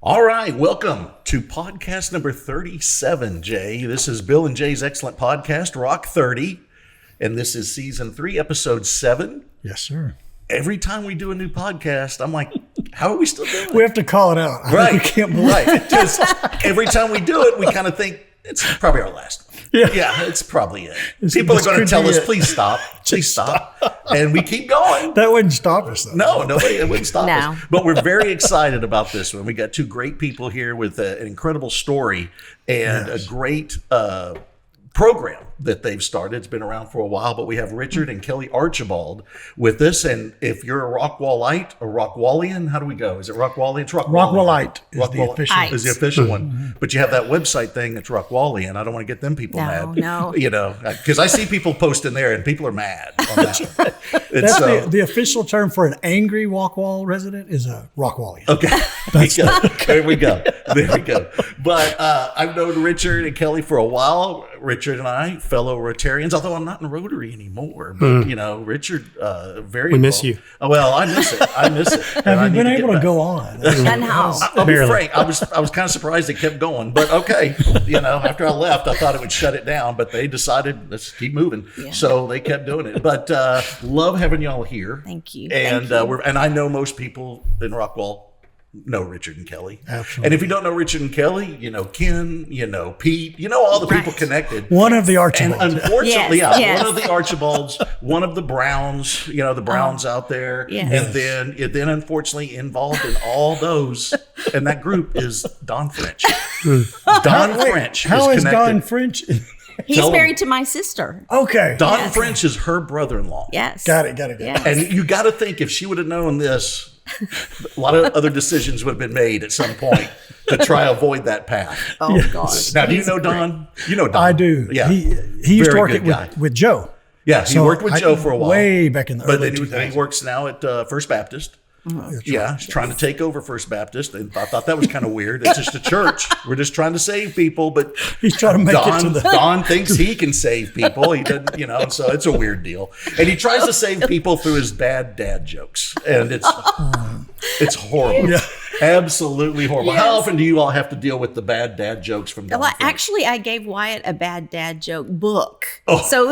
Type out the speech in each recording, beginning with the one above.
All right, welcome to podcast number 37, Jay. This is Bill and Jay's excellent podcast, Rock 30, and this is season 3, episode 7. Yes, sir. Every time we do a new podcast, I'm like, how are we still doing it? We have to call it out. Right. We can't believe Right. Just every time we do it, we kind of think it's probably our last one. Yeah, it's probably it. People are going to tell us, please stop. Please stop. And we keep going. That wouldn't stop us, though. No, nobody, it wouldn't stop us. But we're very excited about this one. We got two great people here with an incredible story and a great program that they've started. It's been around for a while, but we have Richard and Kelly Archibald with us. And if you're a Rockwallite or Rockwallian, how do we go? Is it Rockwallian? It's Rockwallite is the official one. Mm-hmm. But you have that website thing that's Rockwallian. I don't want to get them people mad. No. You know, because I see people posting there and people are mad on that. That's the official term for an angry Rockwall resident is a Rockwallian. Okay. There we go. But I've known Richard and Kelly for a while. Richard and I, fellow Rotarians, although I'm not in Rotary anymore. But, you know, Richard, very We miss you. Oh, well, I miss it. Have you been able to go on? I'll be frank. I was kind of surprised it kept going. But okay, you know, after I left, I thought it would shut it down. But they decided, let's keep moving. Yeah. So they kept doing it. But love having y'all here. Thank you. And and I know most people in Rockwall know Richard and Kelly. Absolutely. And if you don't know Richard and Kelly, you know Ken, you know Pete, you know all the people connected. One of the Archibalds. And unfortunately, Yes. one of the Archibalds, one of the Browns, you know, the Browns out there. Yes. And then unfortunately involved in all those, and that group is Don French. Don French. How is connected. Don French? He's married to my sister. Okay. Don French is her brother-in-law. Yes. Got it. Yes. And you got to think, if she would have known this, a lot of other decisions would have been made at some point to try to avoid that path. Oh, gosh. Now, do you know Don? You know Don. I do. Yeah. He used to work it with Joe. Yeah, he worked with Joe for a while. Way back in the early 2000s. But he works now at First Baptist. He's trying to take over First Baptist, and I thought that was kind of weird. It's just a church. We're just trying to save people, but he's trying to make it to the. Don thinks he can save people. He doesn't, you know. So it's a weird deal, and he tries to save people through his bad dad jokes, and it's horrible. Yeah. Absolutely horrible. Yes. How often do you all have to deal with the bad dad jokes from Don? Well, French? actually, I gave Wyatt a bad dad joke book. Oh. So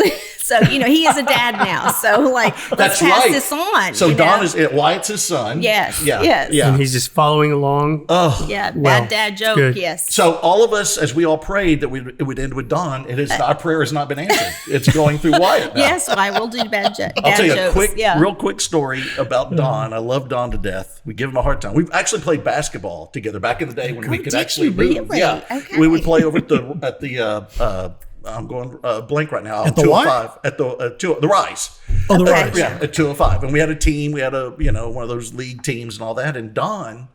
you know, he is a dad now. So like, let's pass this on. So Don is Wyatt's his son. Yes. Yeah. Yes. Yeah. And he's just following along. Oh. Yeah. Bad dad joke. Good. Yes. So all of us, as we all prayed that it would end with Don, our prayer has not been answered. It's going through Wyatt now. Yes. I will do bad jokes. I'll tell you a real quick story about Don. I love Don to death. We give him a hard time. We've actually played basketball together back in the day when we could actually move. Really? Yeah, okay. We would play over at the I'm going blank right now. At the 205 at the Rise. Oh, the Rise. Yeah, at 205, and we had a team. We had one of those league teams and all that. And Don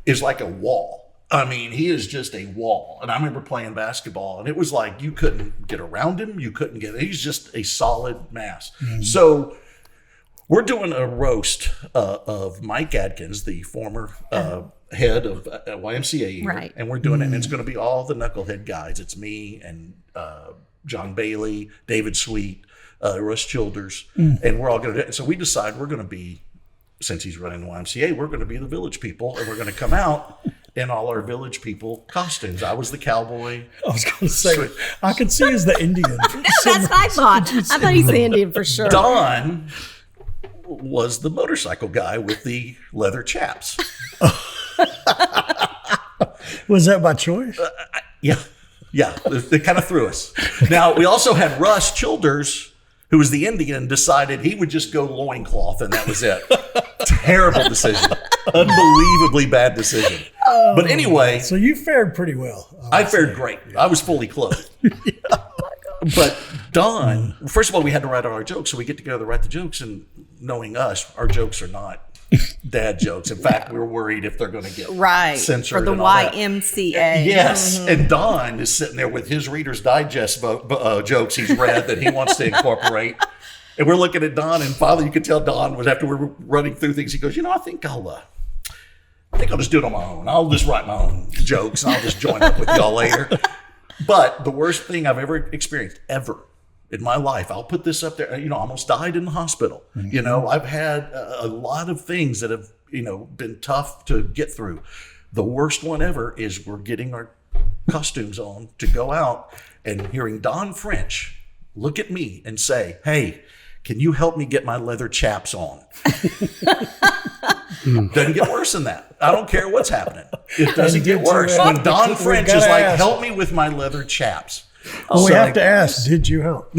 is like a wall. I mean, he is just a wall. And I remember playing basketball, and it was like you couldn't get around him. You couldn't get. He's just a solid mass. Mm-hmm. So we're doing a roast of Mike Adkins, the former head of YMCA here, right. And we're doing it, and it's going to be all the knucklehead guys. It's me and John Bailey, David Sweet, Russ Childers, and we're all going to do it. So we decide we're going to be, since he's running the YMCA, we're going to be the village people, and we're going to come out in all our village people costumes. I was the cowboy. I was going to say, I could see as the Indian. That's what I thought. I thought he's the Indian for sure. Don was the motorcycle guy with the leather chaps. Was that by choice? Yeah. They kind of threw us. Now, we also had Russ Childers, who was the Indian, decided he would just go loincloth, and that was it. Terrible decision. Unbelievably bad decision. But anyway. So you fared pretty well. I fared great. I was fully clothed. But Don, first of all, we had to write our jokes, so we get together to write the jokes, and knowing us, our jokes are not dad jokes. In fact, we're worried if they're going to get censored for the and all that. YMCA. Yes, and Don is sitting there with his Reader's Digest jokes he's read that he wants to incorporate. And we're looking at Don, and finally you could tell Don was, after we're running through things, he goes, I think I'll just do it on my own. I'll just write my own jokes, and I'll just join up with y'all later. But the worst thing I've ever experienced, ever, in my life, I'll put this up there, I almost died in the hospital. Mm-hmm. I've had a lot of things that have, been tough to get through. The worst one ever is we're getting our costumes on to go out and hearing Don French look at me and say, "Hey, can you help me get my leather chaps on?" Doesn't get worse than that. I don't care what's happening. It doesn't get worse. When Don French is like, "Help me with my leather chaps." Well, we have to ask, did you help?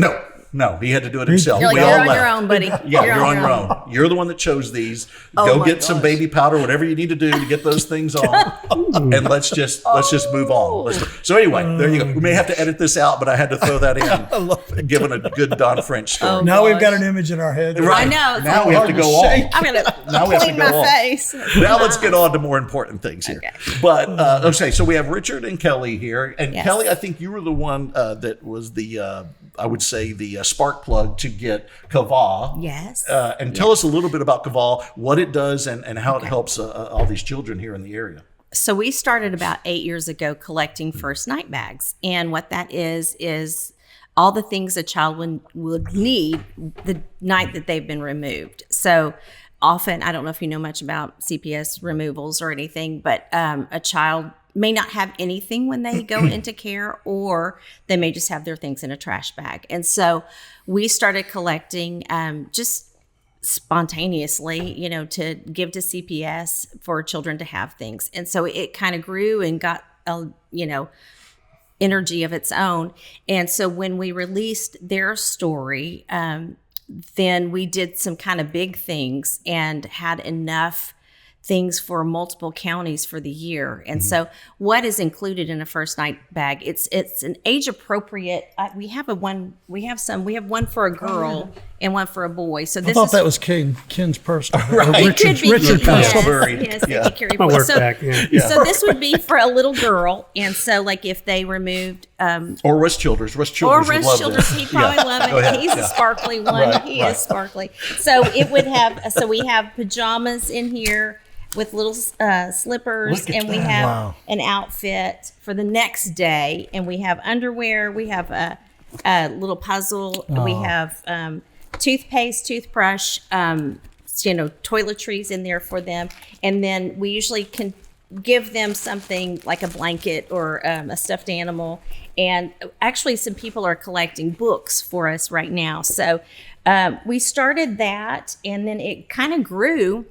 No, he had to do it himself. You're like, you're on your own, buddy. Yeah, you're on your own. You're the one that chose these. Go get some baby powder, whatever you need to do to get those things on, and let's just move on. So anyway, there you go. We may have to edit this out, but I had to throw that in. I love it. Given a good Don French story. Now we've got an image in our head. Right. I know. Now we have to go on. I'm going Now we to have to clean go my on. face. Now let's get on to more important things here. Okay. But okay, so we have Richard and Kelly here, and Yes. Kelly, I think you were the one that was the I would say the spark plug to get Qavah. Yes. And tell us a little bit about Qavah, what it does, and how it helps all these children here in the area. So we started about 8 years ago collecting first night bags. And what that is all the things a child would need the night that they've been removed. So often, I don't know if you know much about CPS removals or anything, but a child may not have anything when they go into care, or they may just have their things in a trash bag. And so we started collecting just spontaneously, to give to CPS for children to have things. And so it kind of grew and got, energy of its own. And so when we released their story, then we did some kind of big things and had enough things for multiple counties for the year. And so what is included in a first night bag? It's an age appropriate. We have one for a girl and one for a boy. So this I thought that was Ken's personal. Right. It could be Richard yes, personal. yes, Yeah. they could carry My boys. work So, back. Yeah. so this would be for a little girl. And so like if they removed Or Russ Childers. Russ or Childers would Russ love Childers, this. he'd probably love Go it. ahead. He's Yeah. a sparkly one. Right, He right. is sparkly. So it would have. So we have pajamas in here with little slippers, Look at and we that. have Wow. an outfit for the next day, and we have underwear. We have a little puzzle. We have toothpaste, toothbrush, toiletries in there for them, and then we usually can give them something like a blanket or a stuffed animal. And actually, some people are collecting books for us right now. So we started that, and then it kind of grew.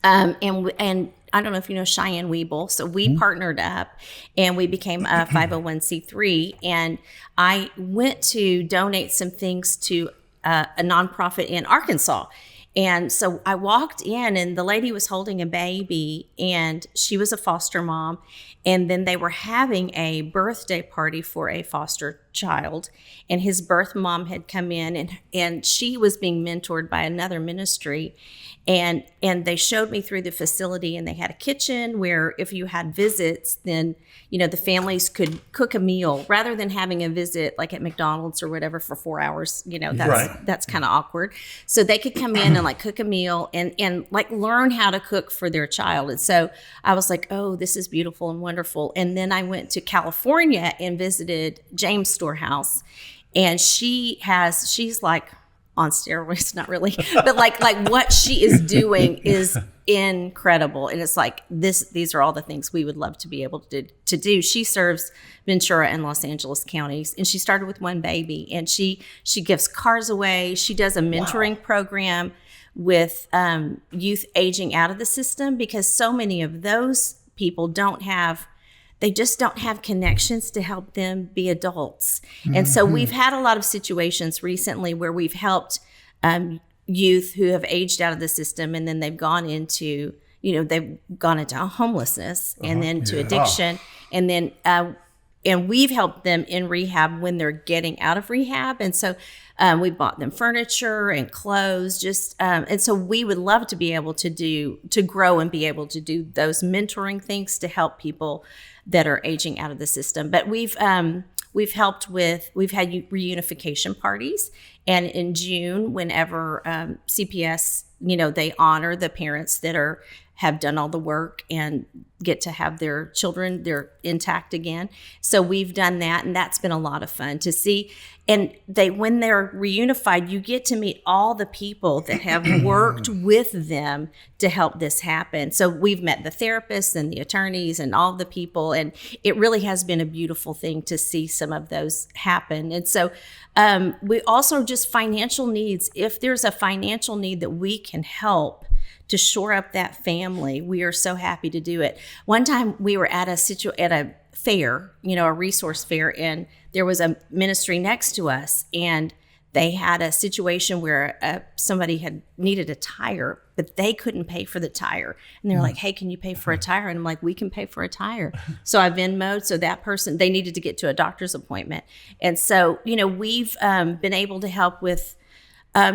And I don't know if you know Cheyenne Weeble. So we partnered up and we became a 501c3. And I went to donate some things to a nonprofit in Arkansas. And so I walked in and the lady was holding a baby and she was a foster mom. And then they were having a birthday party for a foster child. And his birth mom had come in and she was being mentored by another ministry. And they showed me through the facility, and they had a kitchen where if you had visits, then, the families could cook a meal rather than having a visit like at McDonald's or whatever for 4 hours. That's kind of awkward. So they could come in and like cook a meal and like learn how to cook for their child. And so I was like, oh, this is beautiful and wonderful. And then I went to California and visited James Storehouse, and she's like on steroids, not really, but like what she is doing is incredible. And it's like these are all the things we would love to be able to do. She serves Ventura and Los Angeles counties, and she started with one baby, and she gives cars away. She does a mentoring program with youth aging out of the system, because so many of those people they just don't have connections to help them be adults. And so we've had a lot of situations recently where we've helped youth who have aged out of the system, and then they've gone into, homelessness and then to addiction. And then, and we've helped them in rehab when they're getting out of rehab. And so we bought them furniture and clothes, and so we would love to be able to grow and be able to do those mentoring things to help people that are aging out of the system. But we've had reunification parties, and in June, whenever CPS, they honor the parents that are have done all the work and get to have their children, they're intact again. So we've done that, and that's been a lot of fun to see. And when they're reunified, you get to meet all the people that have worked with them to help this happen. So we've met the therapists and the attorneys and all the people, and it really has been a beautiful thing to see some of those happen. And so we also just financial needs. If there's a financial need that we can help to shore up that family, we are so happy to do it. One time we were at a fair, a resource fair, and there was a ministry next to us, and they had a situation where somebody had needed a tire, but they couldn't pay for the tire. And they were like, hey, can you pay for a tire? And I'm like, we can pay for a tire. So I Venmo'd. So that person, they needed to get to a doctor's appointment. And so, we've been able to help with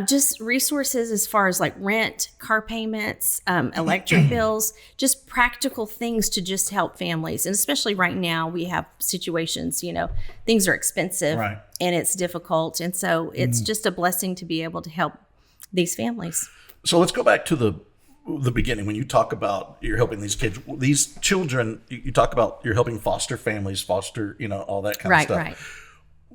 just resources as far as like rent, car payments, electric bills, just practical things to just help families. And especially right now, we have situations, things are expensive and it's difficult. And so it's just a blessing to be able to help these families. So let's go back to the beginning. When you talk about you're helping these kids, these children, you talk about you're helping foster families, foster, all that kind of stuff. Right.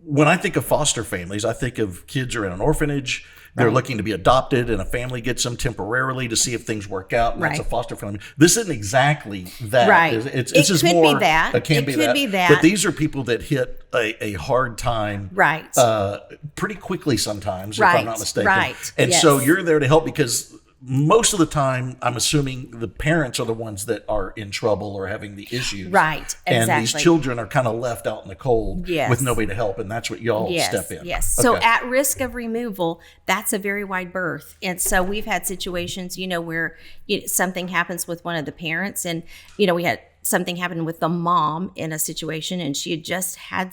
When I think of foster families, I think of kids are in an orphanage. They're looking to be adopted, and a family gets them temporarily to see if things work out. And that's a foster family. This isn't exactly that. Right. It's just could more. Be that. It can be that. But these are people that hit a hard time. Right. Pretty quickly sometimes, if I'm not mistaken. Right. And so you're there to help because most of the time, I'm assuming the parents are the ones that are in trouble or having the issues. Right, exactly. And these children are kind of left out in the cold with nobody to help, and that's what y'all step in. Yes. So at risk of removal, that's a very wide berth. And so we've had situations, where something happens with one of the parents, and, we had something happen with the mom in a situation, and she had just had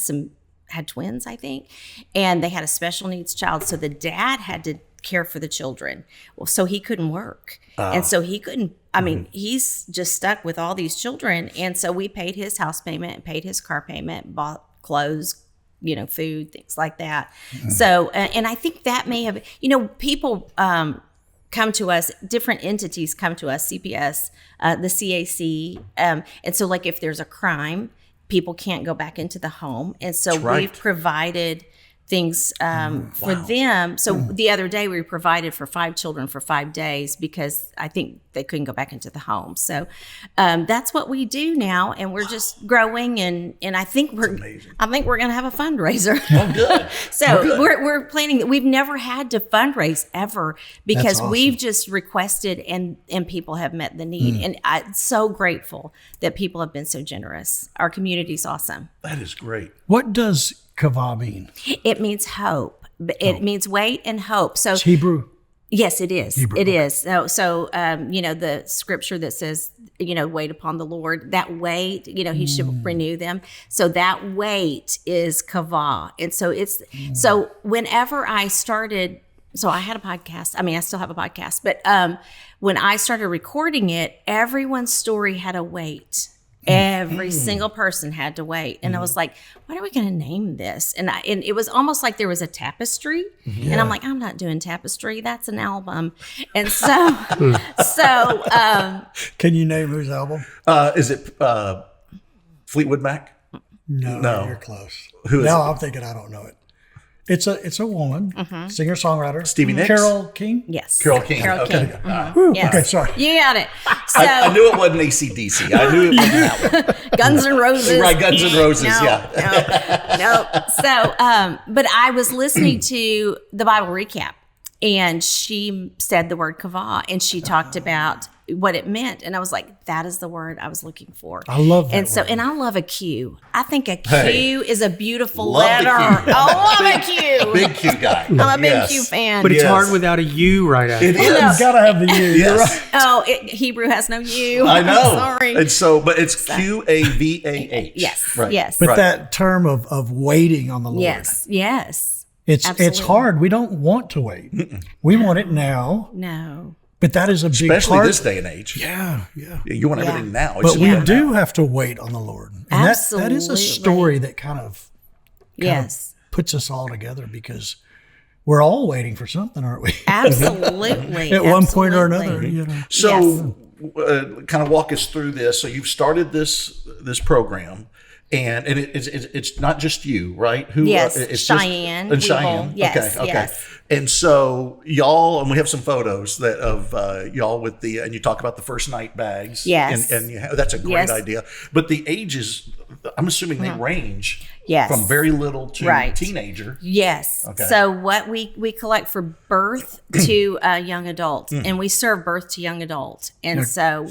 twins, I think, and they had a special needs child. So the dad had to care for the children. Well, so he couldn't work. And so he couldn't, he's just stuck with all these children. And so we paid his house payment, paid his car payment, bought clothes, food, things like that. So, and I think that may have, people come to us, different entities come to us, CPS, the CAC. And so like if there's a crime, people can't go back into the home. And so we've provided things for them. So the other day we provided for 5 children for 5 days because I think they couldn't go back into the home. So that's what we do now, and we're just growing. And I think we're going to have a fundraiser. Oh, good. So we're planning that. We've never had to fundraise ever because we've just requested and people have met the need. And I'm so grateful that people have been so generous. Our community's awesome. That is great. What does Qavah mean? It means hope. It means wait and hope. So it's Hebrew. Yes, it is. Hebrew. It is. So the scripture that says, wait upon the Lord, that wait, he should renew them. So that wait is Qavah. And so so whenever I started, so I had a podcast. I still have a podcast, but when I started recording it, everyone's story had a wait. Every single person had to wait. And I was like, what are we going to name this? And it was almost like there was a tapestry. And I'm like, I'm not doing tapestry. That's an album. And so, can you name whose album? Is it Fleetwood Mac? No, you're close. Who is it? I'm thinking I don't know it. It's a woman, singer-songwriter. Stevie Nicks? Carole King? yes. Carole King. Carole Okay. King. Yes. Okay, sorry. You got it. So, I knew it wasn't AC/DC. I knew it wasn't that one. Guns N' Roses. Right, Guns N' Roses, No. So, but I was listening to the Bible recap, and she said the word Qavah, and she talked about what it meant, and I was like, that is the word I was looking for. I love that and so word. and I love a Q. I think a Q is a beautiful Love the letter. Q. I love a Q. Big Q guy. I'm a big Q fan. But it's Yes. hard without a U right after. It is. You gotta have the U. You're Yes. right. Hebrew has no U. I know. I'm sorry. And so, but it's Qavah. Yes. Right. Yes. But Right. that term of waiting on the Lord. Yes. Yes. It's Absolutely. hard. We don't want to wait. We want it now. No. But that is a big Especially part. this day and age. Yeah. You want everything now. But we Yeah. do have to wait on the Lord. And that is a Absolutely. story that kind of Yes. puts us all together because we're all waiting for something, aren't we? Absolutely. At one point or another, Absolutely. So kind of walk us through this? So you've started this program, and it's not just you, right? Who? Yes, it's Cheyenne. Just, Cheyenne. Yes, okay. yes. And so y'all, and we have some photos of y'all with and you talk about the first night bags. Yes. And that's a great Yes. idea. But the ages, I'm assuming they range Yes. from very little to Right. teenager. Yes. Okay. So what we collect for birth to young adult, and we serve birth to young adult. And so,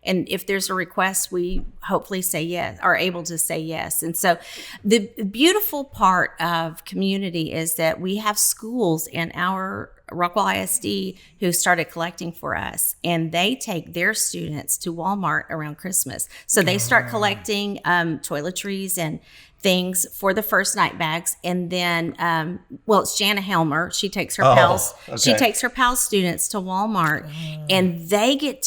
and if there's a request, we hopefully say yes, are able to say yes. And so the beautiful part of community is that we have schools in our Rockwall ISD who started collecting for us, and they take their students to Walmart around Christmas. So they start collecting toiletries and things for the first night bags, and then it's Jana Helmer. She takes her pals. okay. She takes her pal students to Walmart, and they get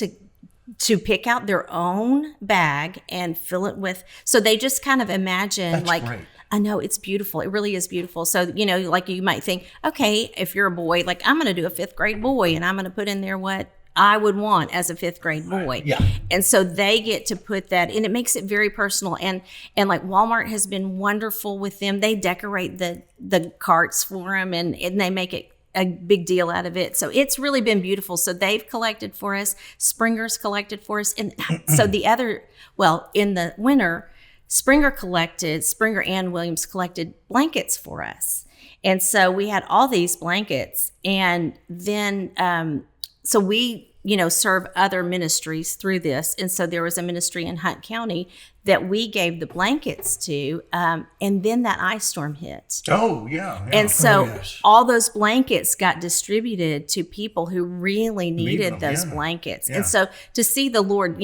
to pick out their own bag and fill it with. So they just kind of imagine That's like. great. I know, it's beautiful. It really is beautiful. So, like you might think, okay, if you're a boy, like I'm going to do a 5th grade boy and I'm going to put in there what I would want as a 5th grade boy. Yeah. And so they get to put that, and it makes it very personal. And like Walmart has been wonderful with them. They decorate the carts for them, and they make it a big deal out of it. So it's really been beautiful. So they've collected for us. Springer's collected for us. And so in the winter, Springer and Williams collected blankets for us. And so we had all these blankets. And then, so we, serve other ministries through this. And so there was a ministry in Hunt County that we gave the blankets to. And then that ice storm hit. Oh, yeah. And so yes. all those blankets got distributed to people who really needed them, those yeah. blankets. Yeah. And so to see the Lord,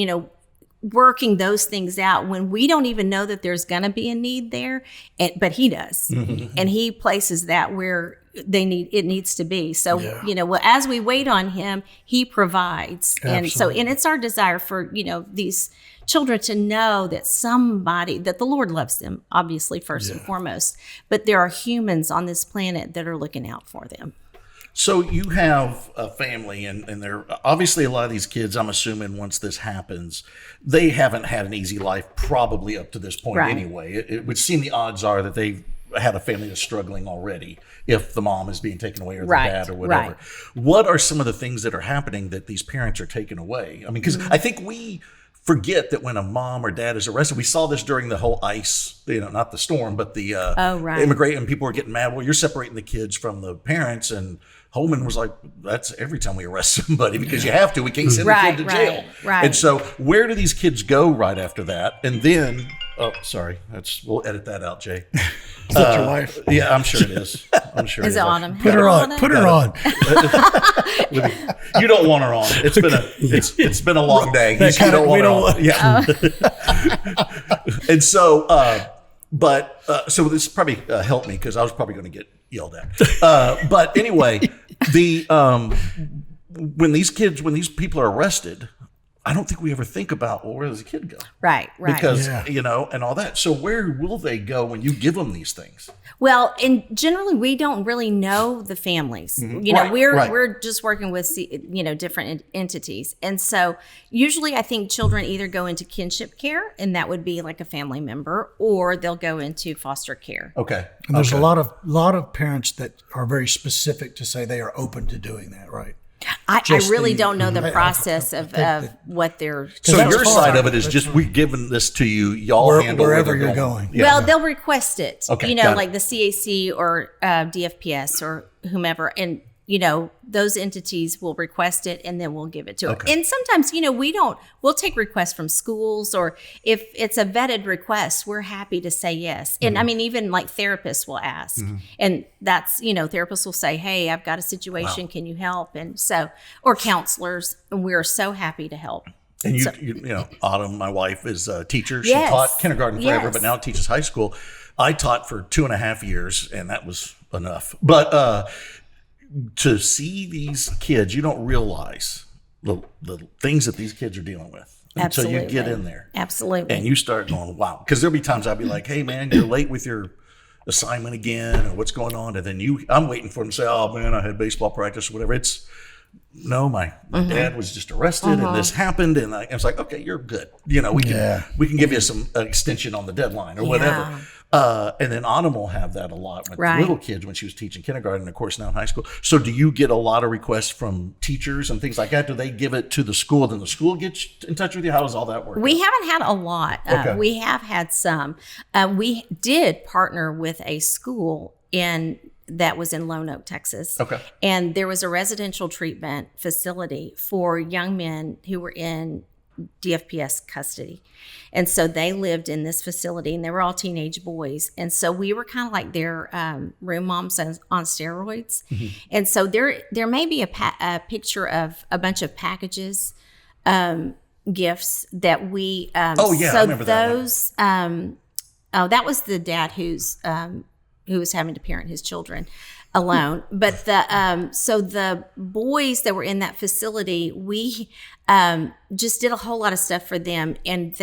working those things out when we don't even know that there's going to be a need there, but he does. And he places that where it needs to be. So, as we wait on him, he provides. Absolutely. And it's our desire for, these children to know that that the Lord loves them, obviously, first and foremost, but there are humans on this planet that are looking out for them. So you have a family, and they're obviously a lot of these kids, I'm assuming once this happens, they haven't had an easy life probably up to this point Right. anyway. It would seem the odds are that they've had a family that's struggling already if the mom is being taken away or the Right, dad or whatever. right. What are some of the things that are happening that these parents are taken away? I mean, because I think we forget that when a mom or dad is arrested, we saw this during the whole ICE, not the storm, but the right. immigrant, and people were getting mad. Well, you're separating the kids from the parents, and Holman was like, that's every time we arrest somebody because you have to. We can't send the kid to jail. Right. And so where do these kids go right after that? And then, we'll edit that out, Jay. Is that your wife? Yeah, I'm sure it is. Is it Autumn? Put her on. Put her on. You don't want her on. It's been a long day. You don't want her on. Yeah. And so, so this probably helped me because I was probably going to get yelled at. But anyway, when these people are arrested, I don't think we ever think about, where does the kid go? Right. Because, and all that. So where will they go when you give them these things? Well, and generally we don't really know the families. Right, we're just working with different entities. And so usually I think children either go into kinship care, and that would be like a family member, or they'll go into foster care. Okay. And there's a lot of parents that are very specific to say they are open to doing that, right? I really don't know the I process of what they're. So That's your fine. side of it is just we've given this to you. Y'all handle wherever where they're you're going. Yeah. Well, they'll request it. Okay, got it. like the CAC or DFPS or whomever, and those entities will request it, and then we'll give it to them. Okay. And sometimes, we'll take requests from schools, or if it's a vetted request, we're happy to say yes. And I mean, even like therapists will ask, and that's, therapists will say, hey, I've got a situation. Can you help? And so, or counselors, and we're so happy to help. And Autumn, my wife, is a teacher. She Yes. taught kindergarten forever, Yes. but now teaches high school. I taught for 2.5 years, and that was enough. But to see these kids, you don't realize the things that these kids are dealing with until you get in there. Absolutely. And you start going, wow. Because there'll be times I'll be like, hey, man, you're late with your assignment again, or what's going on? And then I'm waiting for them to say, oh, man, I had baseball practice or whatever. no, my dad was just arrested and this happened. And I was like, okay, you're good. You know, we can give you some extension on the deadline or whatever. And then Autumn will have that a lot with little kids when she was teaching kindergarten, of course, now in high school. So do you get a lot of requests from teachers and things like that? Do they give it to the school? Then the school gets in touch with you? How does all that work? We haven't had a lot. We have had some. We did partner with a school that was in Lone Oak, Texas. Okay. And there was a residential treatment facility for young men who were in DFPS custody. And so they lived in this facility, and they were all teenage boys. And so we were kind of like their room moms on steroids. And so there may be a picture of a bunch of packages, gifts that we. I remember those, that one. That was the dad who was having to parent his children alone. But the boys that were in that facility, we just did a whole lot of stuff for them, and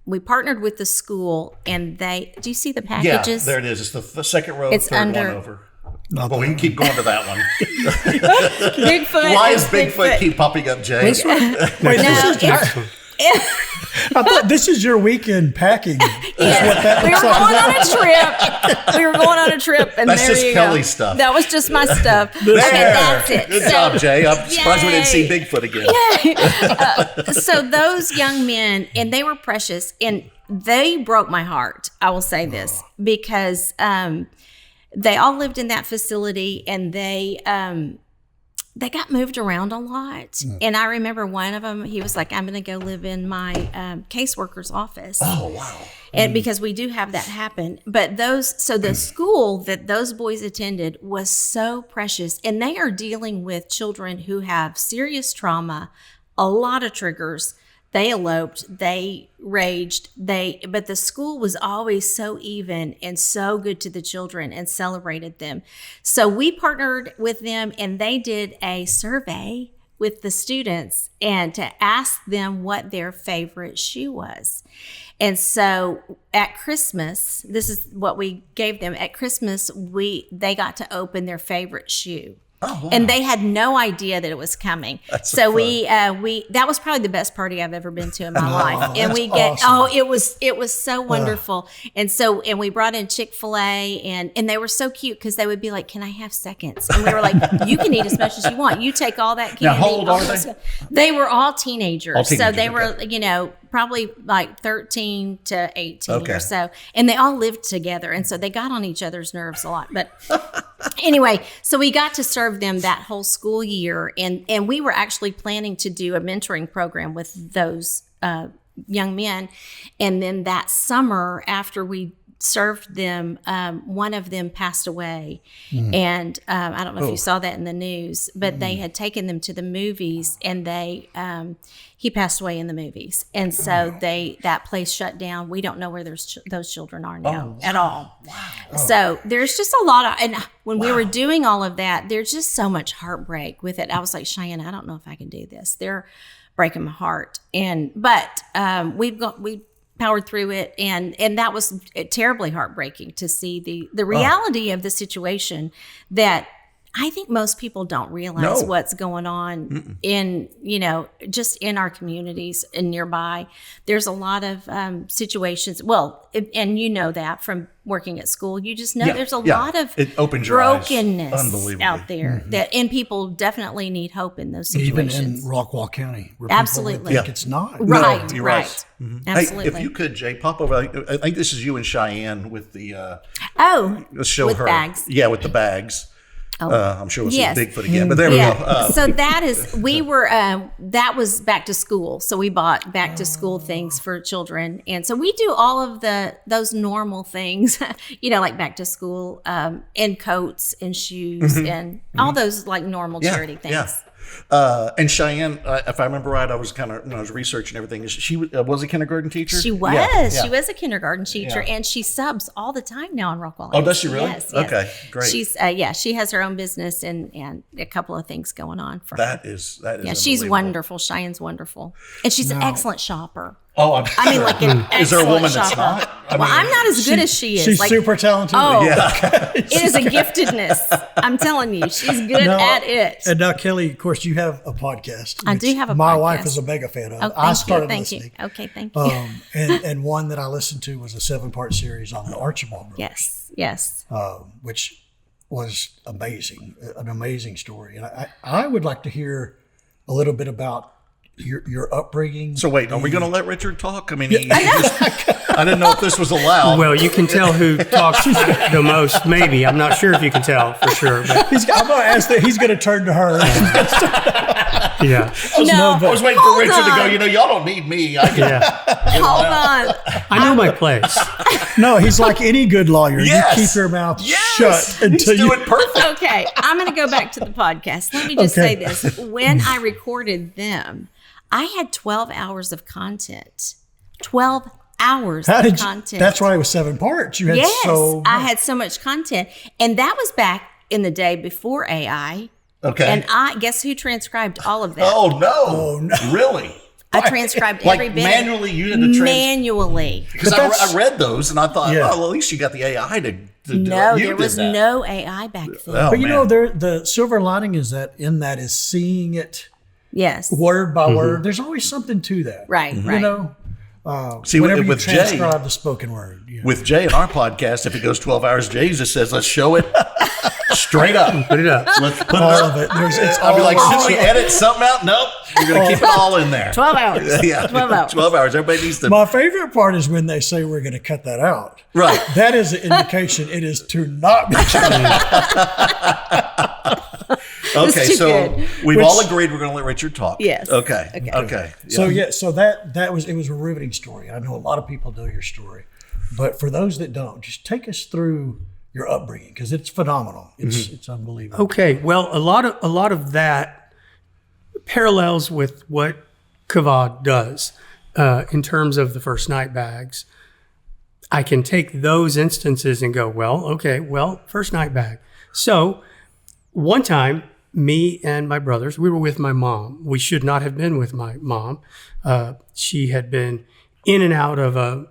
we partnered with the school, and do you see the packages? Yeah, there it is. It's the second row, it's third under, one over. Well, we can keep going to that one. Bigfoot. Why does Bigfoot keep popping up, Jay? Wait, I thought this is your weekend packing. Yeah. We were going on a trip, and that's there just you Kelly's go. stuff. That was just my stuff. There. Okay, that's it. Good job, Jay. I'm surprised we didn't see Bigfoot again. So those young men, and they were precious, and they broke my heart. I will say this because they all lived in that facility, and they got moved around a lot. And I remember one of them, he was like, I'm going to go live in my caseworker's office. Oh, wow. And because we do have that happen. But the school that those boys attended was so precious. And they are dealing with children who have serious trauma, a lot of triggers. They eloped, they raged, but the school was always so even and so good to the children and celebrated them. So we partnered with them, and they did a survey with the students and to ask them what their favorite shoe was. And so at Christmas, this is what we gave them. At Christmas, they got to open their favorite shoe. Oh, wow. And they had no idea that it was coming. That's so fun. we that was probably the best party I've ever been to in my life. And we awesome. it was so wonderful. And we brought in Chick-fil-A, and they were so cute because they would be like, "Can I have seconds?" And we were like, "You can eat as much as you want. You take all that candy." Now, how old are they? They were all teenagers. So they were, okay. Probably like 13 to 18 Okay. or so. And they all lived together. And so they got on each other's nerves a lot. But anyway, so we got to serve them that whole school year. And we were actually planning to do a mentoring program with those young men. And then that summer, after we served them, one of them passed away. And I don't know if you saw that in the news, but they had taken them to the movies, and he passed away in the movies. And so that place shut down. We don't know where those children are now at all. Wow. So there's just a lot of, and when we were doing all of that, there's just so much heartbreak with it. I was like, Cheyenne, I don't know if I can do this. They're breaking my heart. But we powered through it, and that was terribly heartbreaking to see the reality of the situation, that I think most people don't realize what's going on in, just in our communities and nearby. There's a lot of situations. Well, and that from working at school, you just know there's a lot of it opens your brokenness out there and people definitely need hope in those situations. Even in Rockwall County, where Absolutely. people think it's not. Right, you're right. Absolutely. Hey, if you could, Jay, pop over. I think this is you and Cheyenne with the. Let's show with her. bags. Yeah, with the bags. I'm sure we'll see Yes. Bigfoot again, but there we go. So that was back to school. So we bought back to school things for children. And so we do all of those normal things, like back to school, and coats and shoes and all those like normal charity things. Yeah. And Cheyenne, if I remember right, I was I was researching everything. She was a kindergarten teacher. She was. Yeah. She was a kindergarten teacher, and she subs all the time now in Rockwall. Oh, does she really? Yes. Okay, great. She's she has her own business and a couple of things going on for her. That is Yeah, she's wonderful. Cheyenne's wonderful, and she's an excellent shopper. I mean, like an Is there a woman excellent that's shopper. not? I'm not as good as she is. She's like, super talented. Oh, Yeah. it is a giftedness. I'm telling you, she's good No, at it. And now, Kelly, of course, you have a podcast. I do which have a my podcast. wife is a mega fan of. Oh, I thank started you. Thank listening. you. Okay, thank you. And one that I listened to was a 7-part series on the Archibald brothers, Yes. which was amazing, an amazing story. And I would like to hear a little bit about your upbringing. So wait, are we going to let Richard talk? I mean, I didn't know if this was allowed. Well, you can tell who talks the most. Maybe I'm not sure if you can tell for sure, but I'm going to ask that he's going to turn to her. yeah, No, I was waiting for hold Richard to go, on. y'all don't need me. I can, yeah. Hold on. I know my place. No, he's like any good lawyer. Yes. You keep your mouth Yes. shut He's until doing perfect. Okay, I'm going to go back to the podcast. Let me just say Okay. this. When I recorded them, I had 12 hours of content. 12 hours How of did you, content. that's why it was 7 parts. You had Yes, so I much. had so much content. And that was back in the day before AI. Okay. And I guess who transcribed all of that? Oh no! Oh, no. Really? I transcribed Like every bit. manually, you had to Manually. because But that's- I read those and I thought, Yeah. oh, well, at least you got the AI to do No, it. You there did was that. no AI back then. Oh, But you know, man. the silver lining is that is seeing it Yes. word by word. There's always something to that. Right, You right. know, See, whenever you with Jay, transcribe the spoken word. You know. with Jay in our podcast, if it goes 12 hours, Jay just says, let's show it straight up. Put it up. Let's put all it of it. It's I'll be all like, of should it. we edit something out? Nope. You're going to keep it all in there. 12 hours. Yeah. 12 hours. 12 hours. Everybody needs to. My favorite part is when they say we're going to cut that out. Right. That is an indication it is to not be cut. Okay, too so good. we've Which- all agreed we're going to let Richard talk. Yes. Okay. Okay. Okay. So so that was a riveting story. I know a lot of people know your story, but for those that don't, just take us through your upbringing because it's phenomenal. It's unbelievable. Okay, well, a lot of that parallels with what Qavah does in terms of the first night bags. I can take those instances and go, first night bag. So one time, me and my brothers, we were with my mom. We should not have been with my mom. She had been in and out of a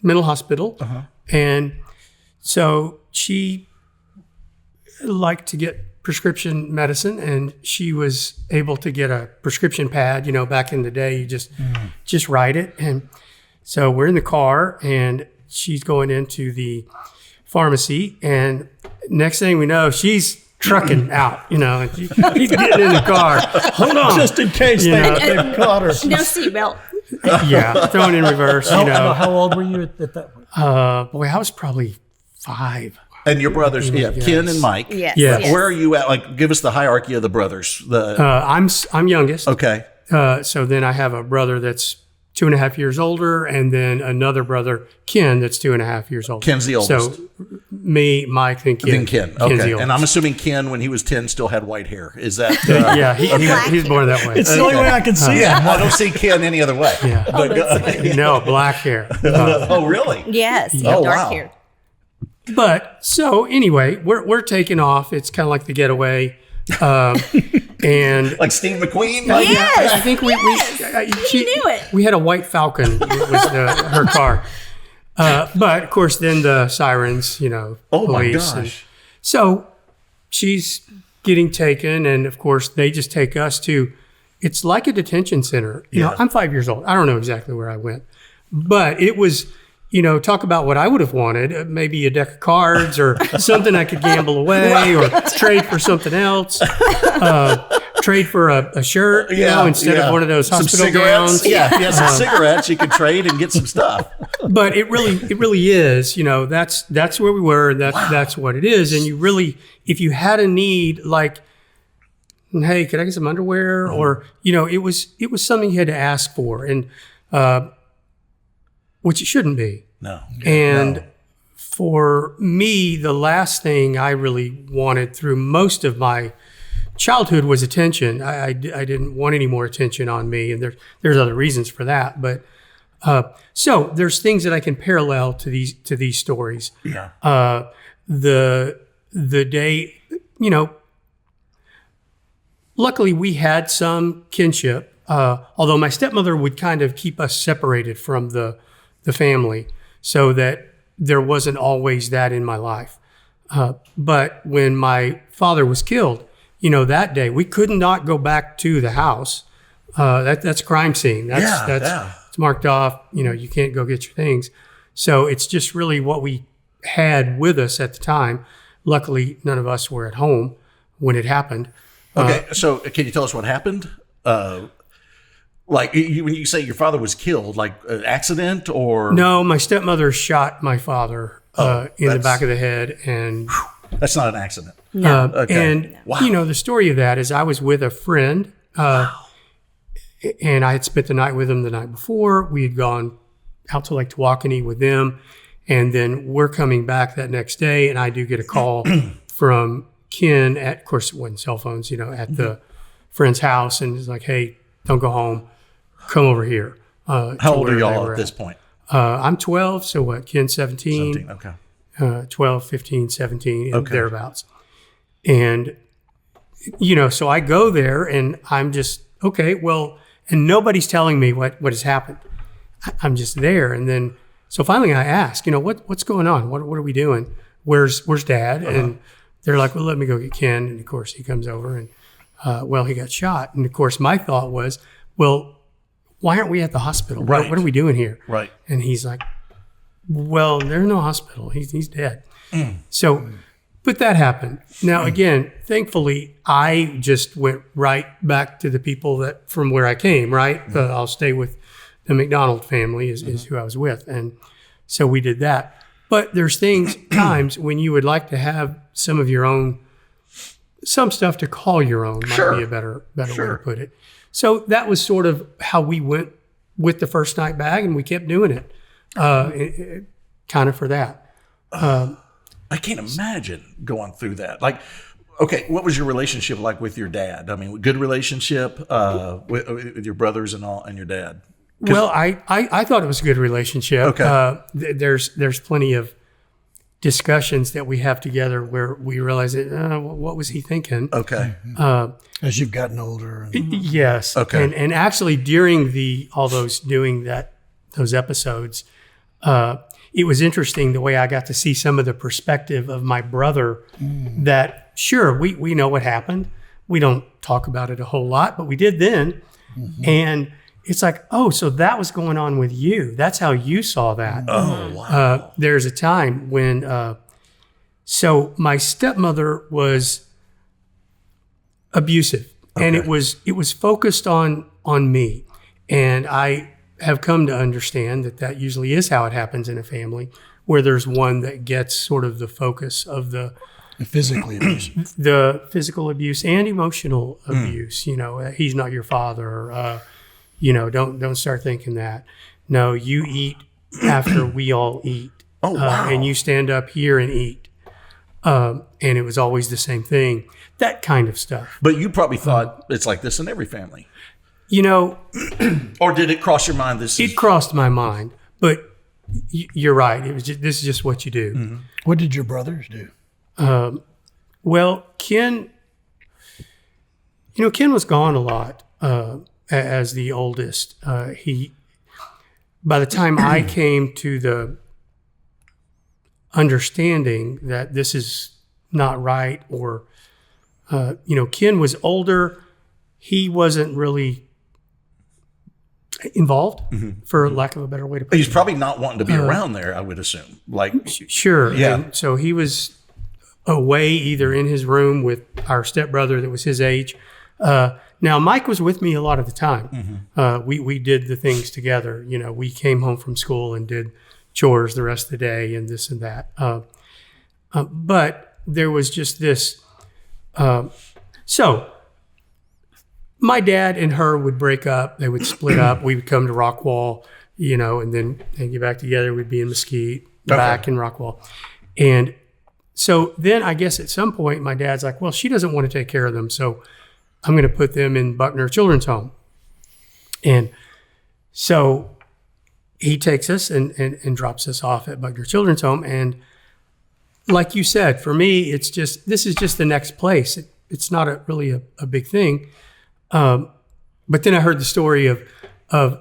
mental hospital, and so she liked to get prescription medicine, and she was able to get a prescription pad. You know, back in the day, you just write it. And so we're in the car, and she's going into the pharmacy, and next thing we know, she's trucking out. You know, and she's getting in the car. Hold on, Just in case You know. they've caught her. No seatbelt. yeah, throwing in reverse. You know, How old were you at that point? boy, I was probably 5. And your brothers, Yes. Ken and Mike. Yes. Yeah. yes. Where are you at? Like, give us the hierarchy of the brothers. I'm youngest. Okay. So then I have a brother that's 2.5 years older, and then another brother, Ken, that's 2.5 years older. Ken's the oldest. So me, Mike, then Ken. Then Ken. Ken's the Okay. And oldest. I'm assuming Ken, when he was 10, still had white hair. Is that? yeah, he was born that way. It's the only way I can see Yeah. it. I don't see Ken any other way. Yeah. But, No, black hair. oh, really? Yes. Oh, dark wow. hair. But so anyway, we're taking off. It's kind of like the getaway, and Like Steve McQueen? Yes. I think we He knew it. We had a white Falcon. It was her car. But of course, then the sirens, Oh, my police. And gosh. so she's getting taken, and of course, they just take us to. It's like a detention center. You know, I'm 5 years old. I don't know exactly where I went, but it was. Talk about what I would have wanted, maybe a deck of cards or something I could gamble away or trade for something else, trade for a shirt, instead of one of those some hospital cigarettes. gowns. Yeah, if you had some cigarettes, you could trade and get some stuff. But it really is, that's where we were. That's what it is. And you really, if you had a need, like, hey, could I get some underwear? Or, it was something you had to ask for. And, which it shouldn't be. No. And for me, the last thing I really wanted through most of my childhood was attention. I didn't want any more attention on me, and there's other reasons for that. But so there's things that I can parallel to these stories. Yeah. The day, luckily we had some kinship Although my stepmother would kind of keep us separated from the family so that there wasn't always that in my life. But when my father was killed, that day we could not go back to the house. That's a crime scene. It's marked off. You can't go get your things. So it's just really what we had with us at the time. Luckily, none of us were at home when it happened. Okay, so can you tell us what happened? When you say your father was killed, like an accident or? No, my stepmother shot my father in the back of the head, and that's not an accident. No. Okay. And Wow. the story of that is I was with a friend, and I had spent the night with him the night before. We had gone out to Lake Tawakoni with them, and then we're coming back that next day, and I do get a call from Ken of course it wasn't cell phones, at the friend's house, and he's like, "Hey, don't go home, come over here." How old are y'all at this point? I'm 12, so what? Ken's 17. 17, okay. 12, 15, 17, Okay. thereabouts. And, so I go there and I'm just, okay, well, and nobody's telling me what has happened. I'm just there. And then, so finally I ask, what's going on? What are we doing? Where's Dad? And they're like, well, let me go get Ken. And of course he comes over and, he got shot. And of course my thought was, well, why aren't we at the hospital? Right. What are we doing here? Right. And he's like, well, there's no hospital. He's dead. So, but that happened. Now, again, thankfully, I just went right back to the people from where I came, right? I'll stay with the McDonald family is who I was with. And so we did that. But there's times when you would like to have some of your own, some stuff to call your own might be a better way to put it. So that was sort of how we went with the first night bag, and we kept doing it, kind of for that. I can't imagine going through that. Like, okay, what was your relationship like with your dad? I mean, good relationship with your brothers and all, and your dad. Well, I thought it was a good relationship. Okay. There's plenty of discussions that we have together where we realize that, what was he thinking? Okay. As you've gotten older. Yes. Okay. And actually during those episodes, it was interesting the way I got to see some of the perspective of my brother that sure, we know what happened. We don't talk about it a whole lot, but we did then. And it's like, oh, so that was going on with you. That's how you saw that. Oh, wow. There's a time when, so my stepmother was abusive, and it was focused on me. And I have come to understand that usually is how it happens in a family, where there's one that gets sort of the focus of the Physically abusive. the physical abuse and emotional abuse. He's not your father. Don't start thinking that. No, you eat after we all eat. Oh, wow. And you stand up here and eat. And it was always the same thing. That kind of stuff. But you probably thought it's like this in every family. Or did it cross your mind? It crossed my mind, but you're right. This is just what you do. Mm-hmm. What did your brothers do? Well, Ken was gone a lot as the oldest. By the time I came to the understanding that this is not right, or Ken was older, he wasn't really involved, for lack of a better way to put it. He's probably not wanting to be around there, I would assume. Like, Sure. Yeah. And so he was away either in his room with our stepbrother that was his age. Now, Mike was with me a lot of the time. We did the things together. We came home from school and did chores the rest of the day and this and that. But there was just this. So my dad and her would break up. They would split up. We would come to Rockwall, and then get back together. We'd be in Mesquite, back in Rockwall. And so then I guess at some point my dad's like, well, she doesn't want to take care of them, so I'm going to put them in Buckner Children's Home. And so he takes us and drops us off at Buckner Children's Home. And like you said, for me, this is just the next place. It's not really a big thing. but then I heard the story of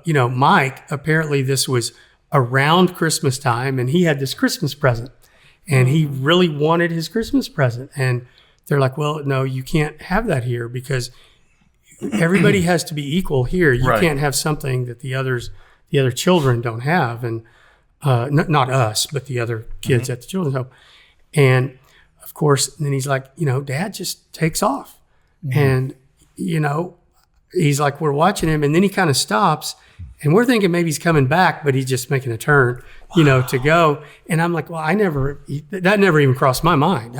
Mike. Apparently, this was around Christmas time, and he had this Christmas present, and he really wanted his Christmas present. And they're like, "Well, no, you can't have that here because everybody has to be equal here. You can't have something that the other children don't have." And not us, but the other kids at the children's home. And of course, then he's like, Dad just takes off. And, he's like, we're watching him. And then he kind of stops and we're thinking maybe he's coming back, but he's just making a turn, to go. And I'm like, well, that never even crossed my mind.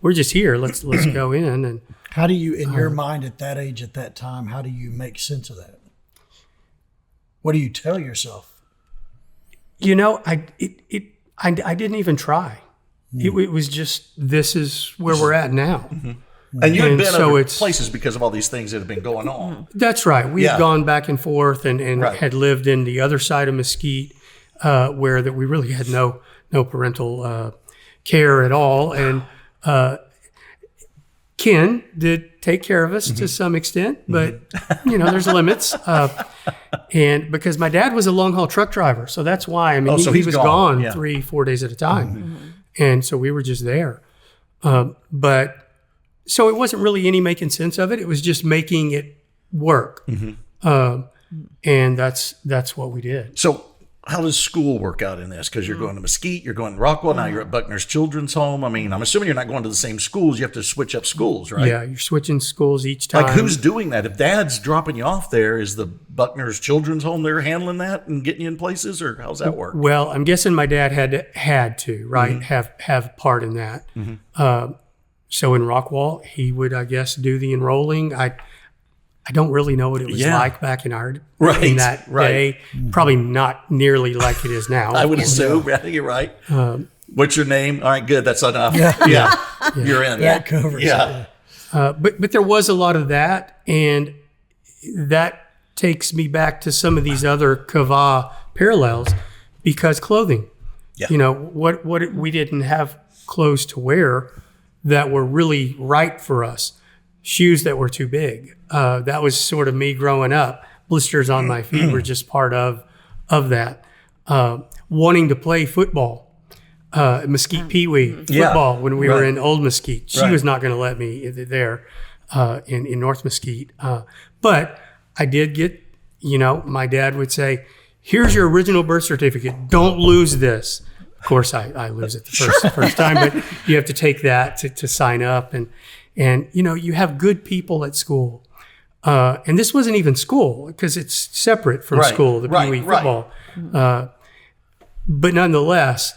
We're just here. Let's go in. And how do you, in your mind at that age, at that time, how do you make sense of that? What do you tell yourself? I didn't even try. It was just, this is where we're at now. And you had been other places because of all these things that have been going on. That's right. We had gone back and forth and had lived in the other side of Mesquite, where that we really had no parental care at all. And Ken did take care of us to some extent, but there's limits. And because my dad was a long haul truck driver, so that's why. So he was gone 3-4 days at a time, and so we were just there. But so it wasn't really any making sense of it. It was just making it work, and that's what we did. So how does school work out in this? Because you're going to Mesquite, you're going to Rockwell, now you're at Buckner's Children's Home. I'm assuming you're not going to the same schools. You have to switch up schools, right? Yeah, you're switching schools each time. Like, who's doing that? If Dad's dropping you off there, is the Buckner's Children's Home there handling that and getting you in places, or how's that work? Well, I'm guessing my dad had to, right, have part in that. So in Rockwall, he would, I guess, do the enrolling. I don't really know what it was like back in that day. Probably not nearly like it is now. I would assume. I think you're right. What's your name? All right, good. That's enough. Yeah. You're in. That covers it. But there was a lot of that, and that takes me back to some of these other Qavah parallels, because clothing. Yeah. What we didn't have clothes to wear that were really right for us. Shoes that were too big. That was sort of me growing up. Blisters on my feet were just part of that. Wanting to play football, Mesquite Pee Wee football when we were in Old Mesquite. She was not going to let me there in North Mesquite. But I did get, my dad would say, "Here's your original birth certificate. Don't lose this." Of course, I lose it the first time, but you have to take that to sign up. And you have good people at school. And this wasn't even school because it's separate from school, the Pee Wee football. But nonetheless,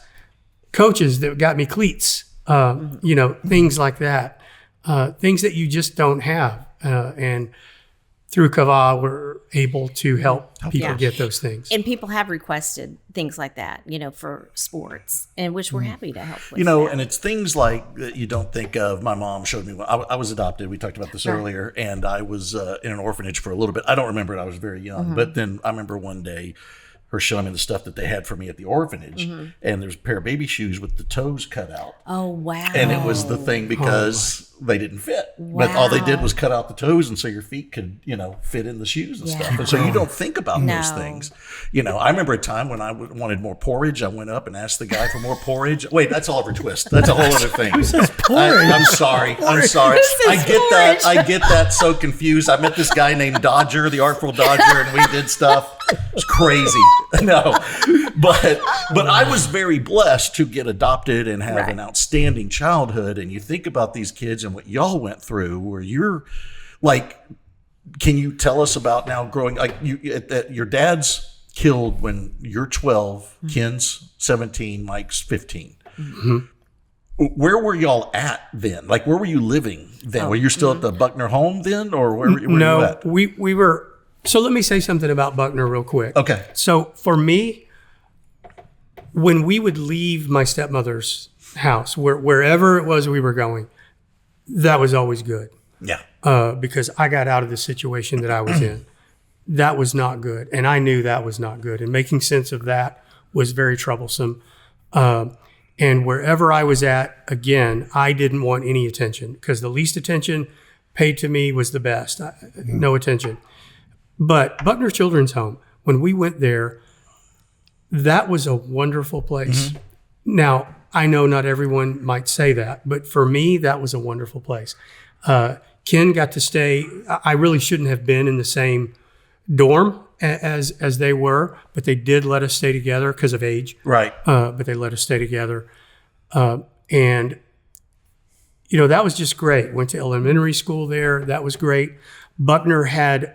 coaches that got me cleats, things like that, things that you just don't have. And through Qavah, we're able to help people get those things. And people have requested things like that, for sports, and which we're happy to help with. And it's things like that you don't think of. My mom showed me, I was adopted. We talked about this earlier, and I was in an orphanage for a little bit. I don't remember it. I was very young. But then I remember one day her showing me the stuff that they had for me at the orphanage, and there's a pair of baby shoes with the toes cut out. Oh, wow. And it was the thing because they didn't fit. Wow. But all they did was cut out the toes, and so your feet could, fit in the shoes and stuff. And so you don't think about those things. I remember a time when I wanted more porridge. I went up and asked the guy for more porridge. Wait, that's Oliver Twist. That's a whole other thing. I'm sorry. I get that so confused. I met this guy named Dodger, the Artful Dodger, and we did stuff. It was crazy. No, but I was very blessed to get adopted and have an outstanding childhood. And you think about these kids and what y'all went through, where you're like, can you tell us about now growing, like your dad's killed when you're 12, Ken's 17, Mike's 15. Where were y'all at then? Like, where were you living then? Were you still at the Buckner home then, or where were you at? We were. So let me say something about Buckner real quick. Okay. So for me, when we would leave my stepmother's house, wherever it was we were going, that was always good. Yeah. Because I got out of the situation that I was in. That was not good. And I knew that was not good. And making sense of that was very troublesome. And wherever I was at, again, I didn't want any attention, because the least attention paid to me was the best. No attention. But Buckner Children's Home, when we went there, that was a wonderful place. Now, I know not everyone might say that, but for me, that was a wonderful place. Ken got to stay. I really shouldn't have been in the same dorm as they were, but they did let us stay together because of age. Right. But they let us stay together. And, that was just great. Went to elementary school there. That was great. Buckner had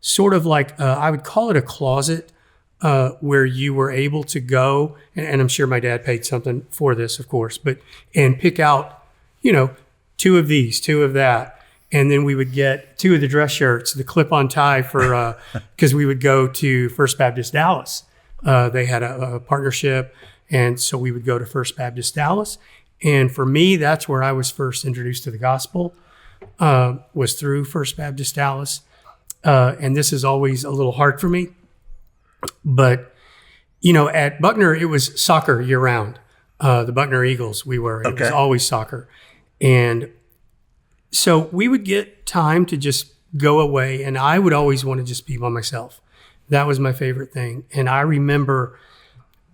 sort of like, I would call it a closet where you were able to go, and I'm sure my dad paid something for this, of course, and pick out, 2 of these, 2 of that. And then we would get 2 of the dress shirts, the clip-on tie for, because we would go to First Baptist Dallas. They had a partnership, and so we would go to First Baptist Dallas. And for me, that's where I was first introduced to the gospel, was through First Baptist Dallas. And this is always a little hard for me. But, at Buckner, it was soccer year-round. The Buckner Eagles, we were. It was always soccer. And so we would get time to just go away, and I would always want to just be by myself. That was my favorite thing. And I remember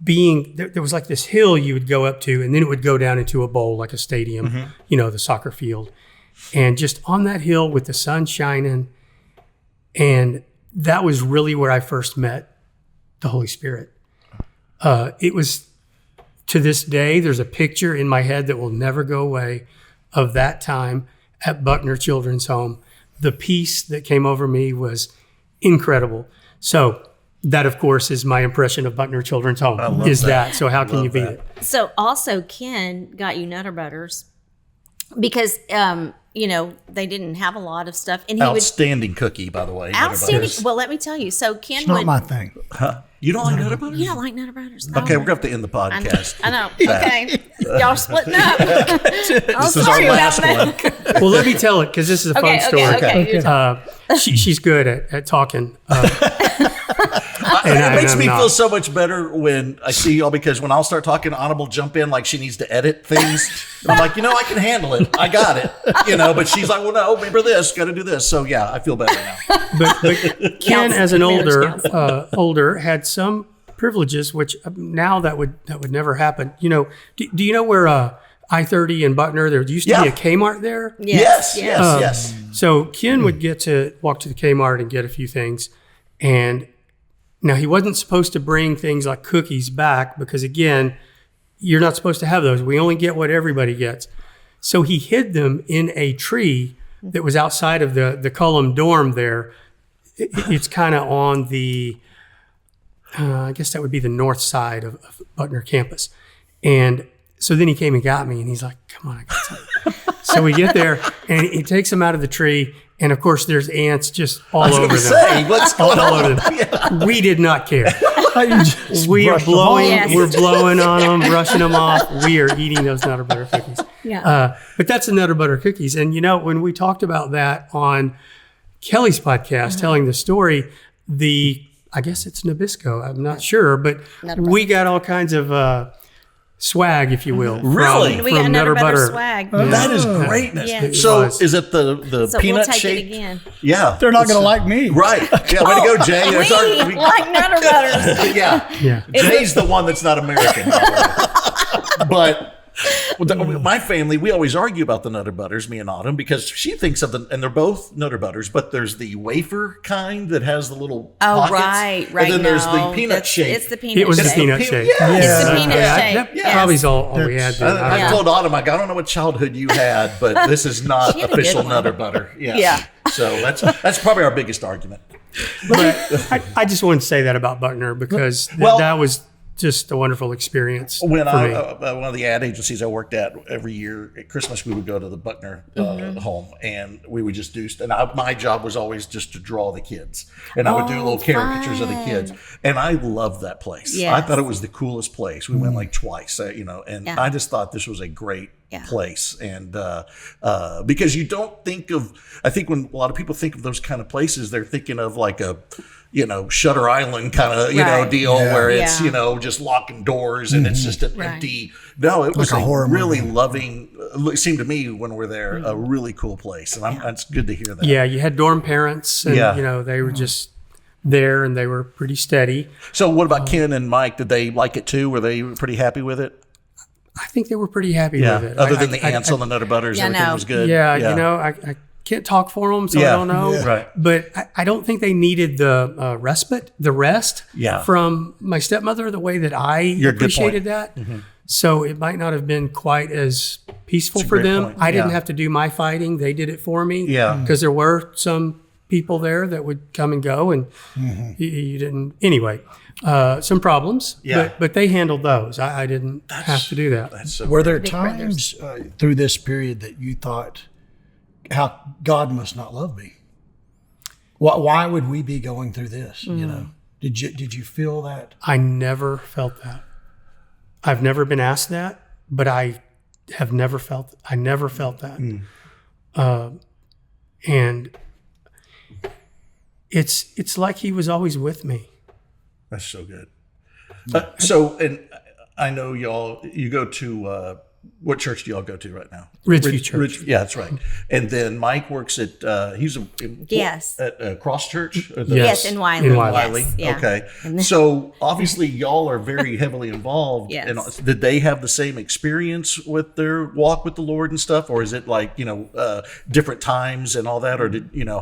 there was like this hill you would go up to, and then it would go down into a bowl, like a stadium, the soccer field. And just on that hill with the sun shining, and that was really where I first met the Holy Spirit. It was, to this day, there's a picture in my head that will never go away of that time at Buckner Children's Home. The peace that came over me was incredible. So that, of course, is my impression of Buckner Children's Home, is that. So how can you beat it? So also Ken got you Nutter Butters because, they didn't have a lot of stuff. And he Outstanding cookie, by the way. Outstanding. Well, let me tell you. So Ken It's not my thing. You don't like Nutter Butters? You don't like Nutter Butters? Okay, we're going to have to end the podcast. I know. Okay. Y'all splitting up. This is our last one. Well, let me tell it, because this is a fun story. Okay. She's good at talking. It makes me feel so much better when I see y'all, because when I'll start talking, Autumn will jump in like she needs to edit things. And I'm like, I can handle it. I got it. But she's like, well, no, remember this, got to do this. So yeah, I feel better now. But Ken, as an older, had some privileges, which now that would never happen. Do you know where I-30 and Buckner, there used to be a Kmart there? Yes. So Ken would get to walk to the Kmart and get a few things. And now he wasn't supposed to bring things like cookies back because, again, you're not supposed to have those. We only get what everybody gets. So he hid them in a tree that was outside of the Cullum dorm there. It's kind of on the, I guess that would be the north side of Buckner campus. And so then he came and got me, and he's like, come on, I got something. So we get there, and he takes them out of the tree, and of course there's ants just all over them. What's going on? Yeah. We did not care. We're blowing on them, brushing them off. We are eating those Nutter Butter cookies. Yeah. But that's the Nutter Butter cookies. And when we talked about that on Kelly's podcast, telling the story, I guess it's Nabisco, I'm not sure, but we got all kinds of swag, if you will. Really? We got Nutter Butter swag. Yeah. That is greatness. Yeah. So is it the peanut shake? Yeah. They're not going to like me. Right. Yeah, way to go, Jay. We like Nutter Butters. Yeah. Jay's the one that's not American. But my family, we always argue about the Nutter Butters, me and Autumn, because she thinks of them, and they're both Nutter Butters, but there's the wafer kind that has the little pockets. Right. And then there's the peanut shake. It's the peanut shake. It was the peanut shake. Yeah. It's the peanut shake. That probably is all we had. I told Autumn, I don't know what childhood you had, but this is not official Nutter Butter. Yeah. So that's probably our biggest argument. But I just wanted to say that about Buckner because that was just a wonderful experience. When one of the ad agencies I worked at, every year at Christmas, we would go to the Buckner home, and we would just do. And my job was always just to draw the kids, and I would do little caricatures of the kids, and I loved that place. Yes. I thought it was the coolest place. We went like twice, and I just thought this was a great place. And because you don't think of, I think when a lot of people think of those kind of places, they're thinking of like a, Shutter Island kind of, Right. deal where it's, Yeah. just locking doors and it's just an Right. empty. No, it was Like a horror really movie. loving, it seemed to me when we're there, a really cool place. And it's good to hear that. Yeah, you had dorm parents, and Yeah. they were just there, and they were pretty steady. So what about Ken and Mike? Did they like it too? Were they pretty happy with it? I think they were pretty happy Yeah. with it. Other than the ants on the Nutter Butters, Yeah, everything no. was good. Yeah, I can't talk for them, so I Yeah. don't know. Yeah. Right. But I don't think they needed the rest Yeah. from my stepmother the way that I a good appreciated point. that. So it might not have been quite as peaceful That's a for great them. point. I didn't Yeah. have to do my fighting. They did it for me. Yeah. Because there were some people there that would come and go, and you didn't. Anyway, some problems. Yeah. But they handled those. I didn't have to do that. That's so Were there Big times through this period that you thought, how God must not love me? Why would we be going through this? Did you feel that? I never felt that. I've never been asked that, but I never felt that. And it's like he was always with me. That's so good. And I know you go to, what church do y'all go to right now? Ridgeview Church. Yeah, that's right. And then Mike works at, Yes. at Cross Church? Or Yes, in Wiley. In Wiley. Wiley. Yes, yeah. Okay. So obviously y'all are very heavily involved. Yes. And did they have the same experience with their walk with the Lord and stuff? Or is it like, different times and all that? Or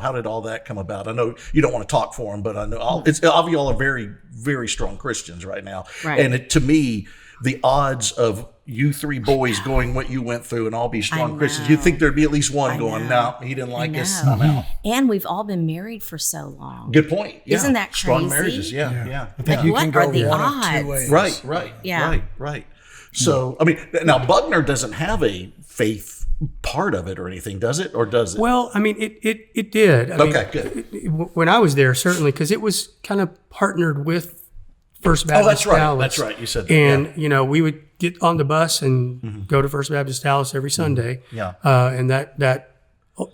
how did all that come about? I know you don't want to talk for them, but I know all of y'all are very, very strong Christians right now. Right. And to me, the odds of you three boys going what you went through and all be strong know. Christians, you'd think there'd be at least one I going, know. no, he didn't like us. know. I'm out. And we've all been married for so long. Good point. Yeah. Isn't that strong crazy? marriages? Yeah. I think Like, you what can go are the one of odds? two ways. Right. Yeah. Right. So, I mean, now Bugner doesn't have a faith part of it or anything, does it? Or does it? Well, I mean, it did. I mean, Okay, good. when I was there, certainly, because it was kind of partnered with First Baptist that's right. Dallas. That's right. You said that. And, we would get on the bus and go to First Baptist Dallas every Sunday. Yeah. And that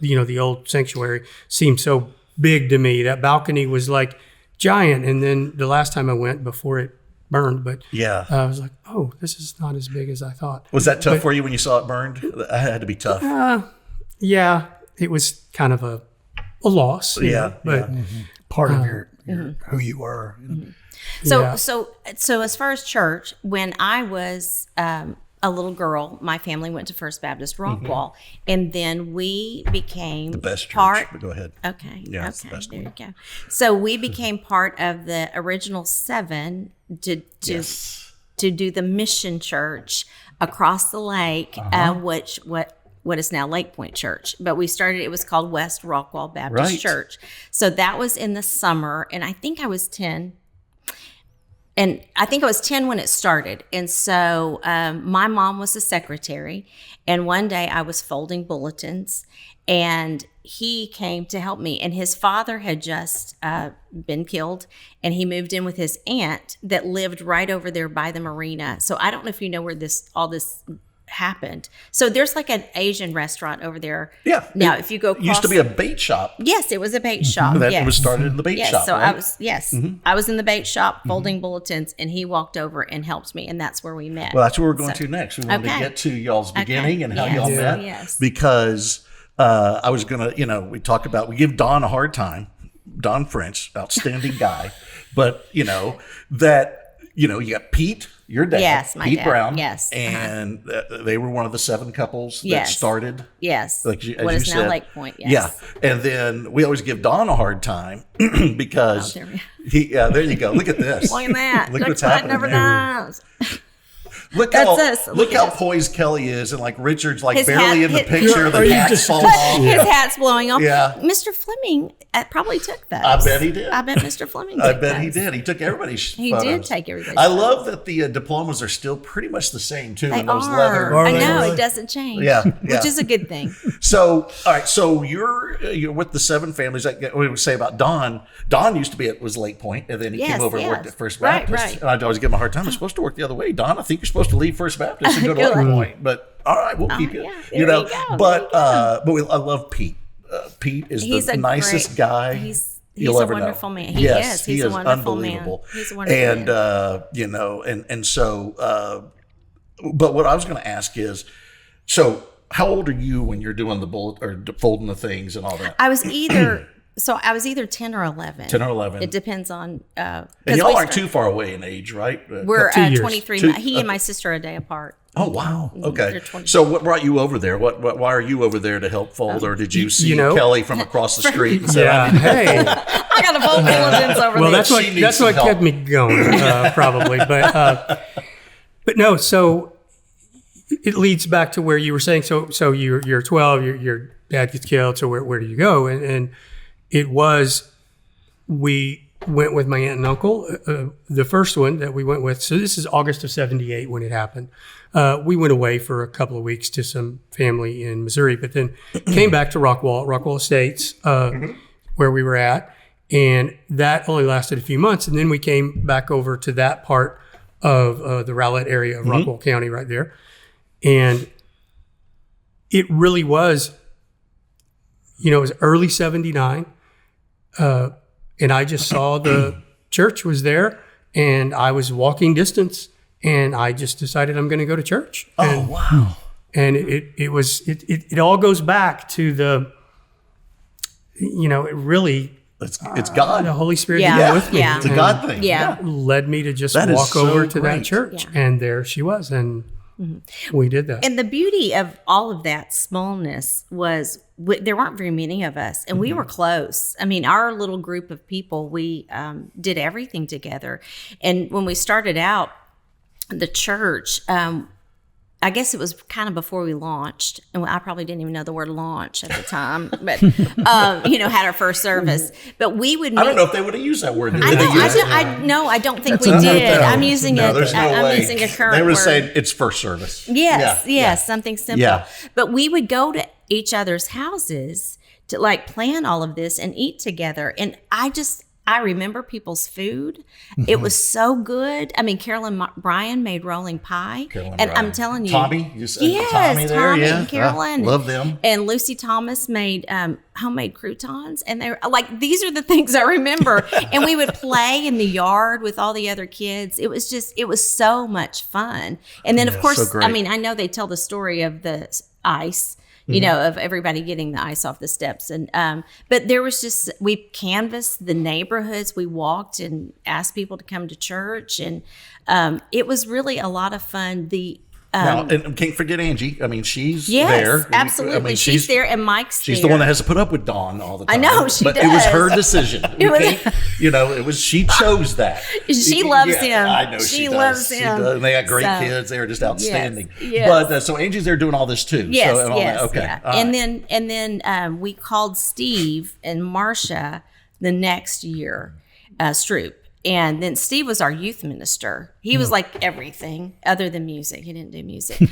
the old sanctuary seemed so big to me. That balcony was like giant. And then the last time I went, before it burned, but Yeah. I was like, oh, this is not as big as I thought. Was that tough for you when you saw it burned? That had to be tough. Yeah, it was kind of a loss. you Yeah, know, but Part of your who you were. So, Yeah. so as far as church, when I was a little girl, my family went to First Baptist Rockwall, and then we became The best church. part. But go ahead. Okay. Yeah, it's the okay. best There you go. So we became part of the original 7 to do the mission church across the lake, what is now Lake Point Church. But we started, it was called West Rockwall Baptist Right. Church. So that was in the summer, and I think I was 10. And I think I was 10 when it started. And so my mom was the secretary. And one day I was folding bulletins, and he came to help me. And his father had just been killed, and he moved in with his aunt that lived right over there by the marina. So I don't know if you know where all this happened. So there's like an Asian restaurant over there. Yeah. Now, It if you go across, used to be a bait shop. yes, it was a bait shop. That yes. was started in the bait Yes, shop. so right? I was in the bait shop folding bulletins, and he walked over and helped me, and that's where we met. Well, that's where we're going So- to next. We wanted to Okay. get to y'all's beginning and how Yes. y'all met. Yes. Because I was going to, we give Don a hard time. Don French, outstanding guy. But, you got Pete, your dad. Yes, my Pete dad. Brown. Yes, And they were one of the 7 couples that Yes. started. Yes. Like as What you is now said. Lake Point, yes. Yeah. And then we always give Don a hard time because Oh, there there you go. Look at this. Look at that. Look what's what happening never there. knows. Look That's how us. look Look at how us. poised Kelly is, and like Richard's like His barely hat- in the his- picture. Are The you hat just- falls off. His hat's blowing off. Yeah. Mr. Fleming probably took those. I bet he did. I bet Mr. Fleming I took bet he those. did. He took everybody's. He photos. did take everybody's I photos. love that the diplomas are still pretty much the same too. They in those are. leather. Are I they know. really? It doesn't change. Yeah, Which yeah. is a good thing. So, all right. So you're with the 7 families. Like we would say about Don. Don used to be was Lake Point, and then he Yes, came over and worked yes. at First Right, Baptist. right. And I'd always give him a hard time. I'm supposed to work the other way, Don. I think you're supposed to leave First Baptist and go to Good. Light Point, but all right, we'll keep you. yeah, You there know, you go, but I love Pete. Pete is He's the a nicest great- guy. He's you'll a ever wonderful know. man. He Yes, is. He's a wonderful man. unbelievable. He's a wonderful and man. you know, and so. But what I was going to ask is, so how old are you when you're doing the bullet or folding the things and all that? I was either 10 or 11. 10 or 11. It depends on. And y'all aren't too far away in age, right? We're 2 years. 23. He and my sister are a day apart. Oh wow! Okay. They're 20. So what brought you over there? Why are you over there to help fold, or did you see Kelly from across the street? And say, Yeah. Hey. I got a fold bulletins over Well, there. that's what She needs some kept help. me going, probably. But no. So it leads back to where you were saying. So you're 12. Your dad gets killed. So where do you go? And it was we went with my aunt and uncle. The first one that we went with. So this is August of '78 when it happened. We went away for a couple of weeks to some family in Missouri, but then came back to Rockwall Estates, where we were at. And that only lasted a few months. And then we came back over to that part of the Rowlett area of Rockwall County right there. And it really was, it was early '79. And I just saw the church was there and I was walking distance and I just decided I'm going to go to church. Oh wow! And it all goes back to the, it really, It's God. the Holy Spirit Yeah. being with me. Yeah. It's a and God thing. Yeah. led me to just That is walk so over to that great. church. Yeah. And there she was. And we did that. And the beauty of all of that smallness was there weren't very many of us, and we were close. I mean, our little group of people, we did everything together. And when we started out, the church, I guess it was kind of before we launched, and I probably didn't even know the word launch at the time, but had our first service. But we would. I don't know if they would have used that word. Did I they know. use it? I don't think we No, did. no. I'm using No, a. there's no I'm way. using a current They were word. saying it's first service. Yes, Yeah. something simple. Yeah. But we would go to each other's houses to plan all of this and eat together. And I remember people's food. It was so good. I mean, Carolyn Bryan made rolling pie. Carolyn and Bryan. I'm telling you. Tommy? You said yes, Tommy there? Tommy Yeah. and Carolyn. Love them. And Lucy Thomas made homemade croutons. And they're these are the things I remember. And we would play in the yard with all the other kids. It was so much fun. And then, of course, so great. I mean, I know they tell the story of the ice. Of everybody getting the ice off the steps. And but there was we canvassed the neighborhoods. We walked and asked people to come to church. And it was really a lot of fun. Now, and can't forget Angie. I mean, she's Yes, there. absolutely. I mean, she's there and Mike's She's there. the one that has to put up with Dawn all the time. I know, she but it was does. her decision. It was- It was she chose that. She loves him. I know She she loves does. him. She does. And they got great So, kids. They are just outstanding. yes. But so Angie's there doing all this too. Yes, so, and all yes, that. Okay. yeah. All And right. then we called Steve and Marcia the next year, Stroop. And then Steve was our youth minister. He was like everything other than music. He didn't do music.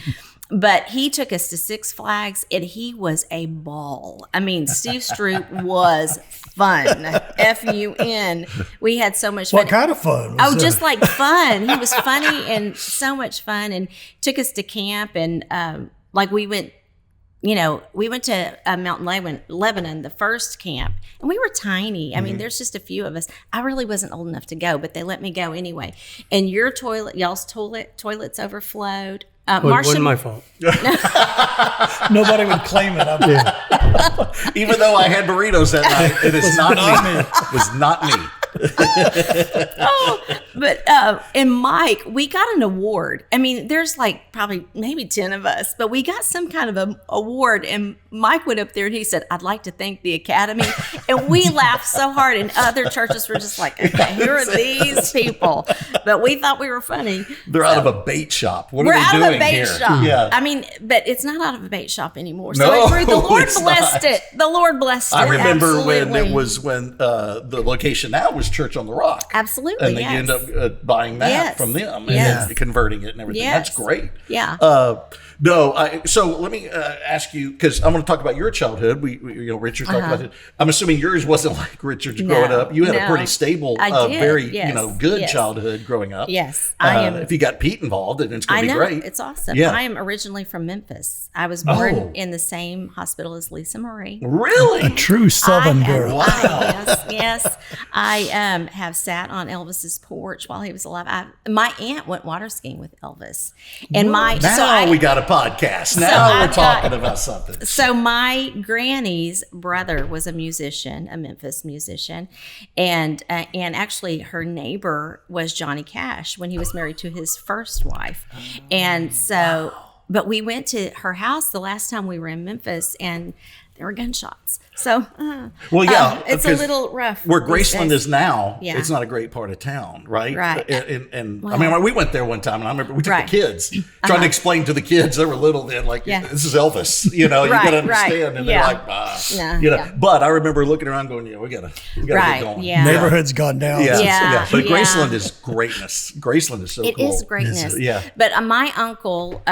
But he took us to Six Flags, and he was a ball. I mean, Steve Stroop was fun. F-U-N. We had so much fun. What kind of fun? Oh, just like fun. He was funny and so much fun, and took us to camp. And we went, we went to Mountain Lebanon, the first camp, and we were tiny. I mean, there's just a few of us. I really wasn't old enough to go, but they let me go anyway. And y'all's toilets overflowed. Wasn't my fault. Nobody would claim it. Even though I had burritos that night, it is not me. It was not me. But and Mike, we got an award. I mean, there's probably maybe 10 of us, but we got some kind of a award. And Mike went up there and he said, "I'd like to thank the Academy." And we laughed so hard, and other churches were just like, "Okay, who are these people?" But we thought we were funny. They're out of a bait shop. What We're are they out doing of a bait here? shop. Yeah. I mean, but it's not out of a bait shop anymore. So No, the Lord it's blessed not. it. The Lord blessed it. I remember when Absolutely. the location now was Baptist Church on the Rock. Absolutely, And then you end up buying that Yes. from them and Yes. then converting it and everything. Yes. That's great. Yeah. So let me ask you, because I'm going to talk about your childhood. Richard talked about it. I'm assuming yours wasn't like Richard's growing up. You had a no. pretty stable, I did, very yes, good yes. childhood growing up. Yes, I am. If you got Pete involved, then it's going I to be know, great. it's awesome. Yeah. I am originally from Memphis. I was born Oh. in the same hospital as Lisa Marie. Really? A true Southern girl. Yes. I have sat on Elvis's porch while he was alive. My aunt went water skiing with Elvis, and Now we got a podcast. Now we're talking about something. So my granny's brother was a musician, a Memphis musician, and actually her neighbor was Johnny Cash when he was married to his first wife, and so. But we went to her house the last time we were in Memphis, and there were gunshots. So, it's a little rough. Where these Graceland days. is now, Yeah. it's not a great part of town, right? Right. And Well- I mean, we went there one time, and I remember we took Right. the kids, trying to explain to the kids, they were little then, like, Yeah. this is Elvis, you got to Right, understand. And yeah. they're like, No, yeah. But I remember looking around going, we got to Right, get going. yeah. Neighborhood's gone down. Yeah. Yeah, But yeah. Graceland is greatness. Graceland is so It cool. is greatness. Yeah. But my uncle,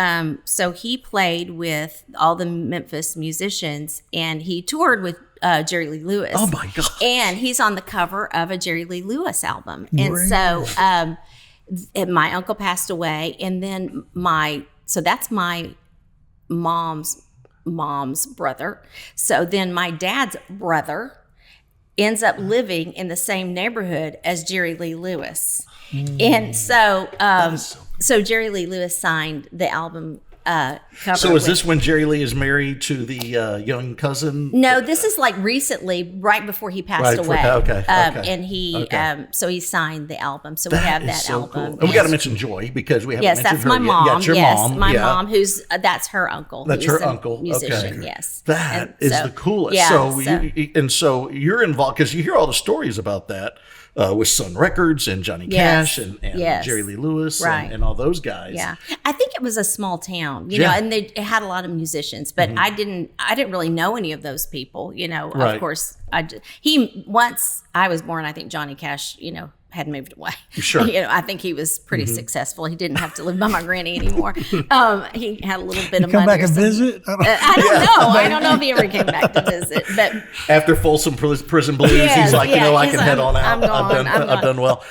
so he played with all the Memphis musicians, and he toured with Jerry Lee Lewis. Oh my God. And he's on the cover of a Jerry Lee Lewis album. And so and my uncle passed away, and then so that's my mom's brother. So then my dad's brother ends up living in the same neighborhood as Jerry Lee Lewis. And so so Jerry Lee Lewis signed the album cover. So is with- this when JerryLee is married to the young cousin? No, this is like recently, right before he passed Right, away. okay. And he, Okay. so he signed the album. So we have is that so album. cool. And we got to mention Joy because we haven't Yes, mentioned that's her my yet. mom. Yeah, it's your yes, mom. my yeah. mom. Who's that's her uncle. That's who's her a uncle. musician. Okay. Yes, That And is so- the coolest. Yeah, So you're involved because you hear all the stories about that with Sun Records and Johnny Yes. Cash and Yes. Jerry Lee Lewis Right. and all those guys. Yeah, I think it was a small town, you Yeah. know, and it had a lot of musicians, but I didn't really know any of those people, you know. Right. Of course, once I was born, I think Johnny Cash, you know, had moved away. Sure. You know, I think he was pretty successful. He didn't have to live by my granny anymore. He had a little bit of Come money. back or and something. visit? I don't know. I don't know if he ever came back to visit, but After Folsom Prison Blues, Yes, he's like, yeah, I he's can like, head on out. I'm gone, I'm I've done well.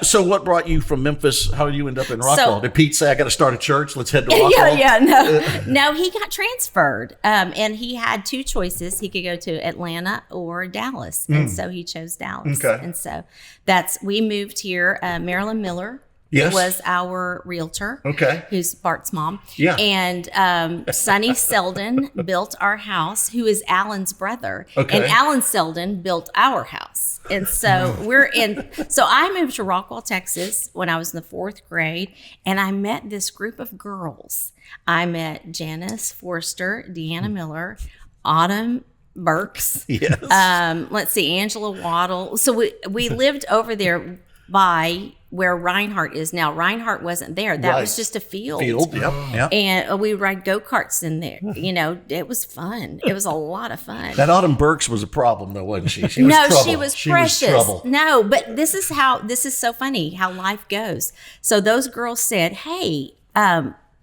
So what brought you from Memphis? How did you end up in Rockwall? Did Pete say, I got to start a church? Let's head to Rockwall? no, he got transferred, and he had two choices. He could go to Atlanta or Dallas, and so he chose Dallas. Okay. And so we moved here. Marilyn Miller Yes. was our realtor. Okay. Who's Bart's mom. Yeah. And Sonny Selden built our house, who is Alan's brother. Okay. And Alan Selden built our house. And so so I moved to Rockwall, Texas when I was in the 4th grade, and I met this group of girls. I met Janice Forster, Deanna Miller, Autumn Burks. Yes. Let's see, Angela Waddle. So we lived over there by where Reinhardt is now. Reinhardt wasn't there. That was Right. just a field. Yep. And we would ride go-karts in there. You know, it was fun. It was a lot of fun. That Autumn Burks was a problem, though, wasn't she? She was No, trouble. she was She precious. was trouble. No, but this is so funny how life goes. So those girls said, hey,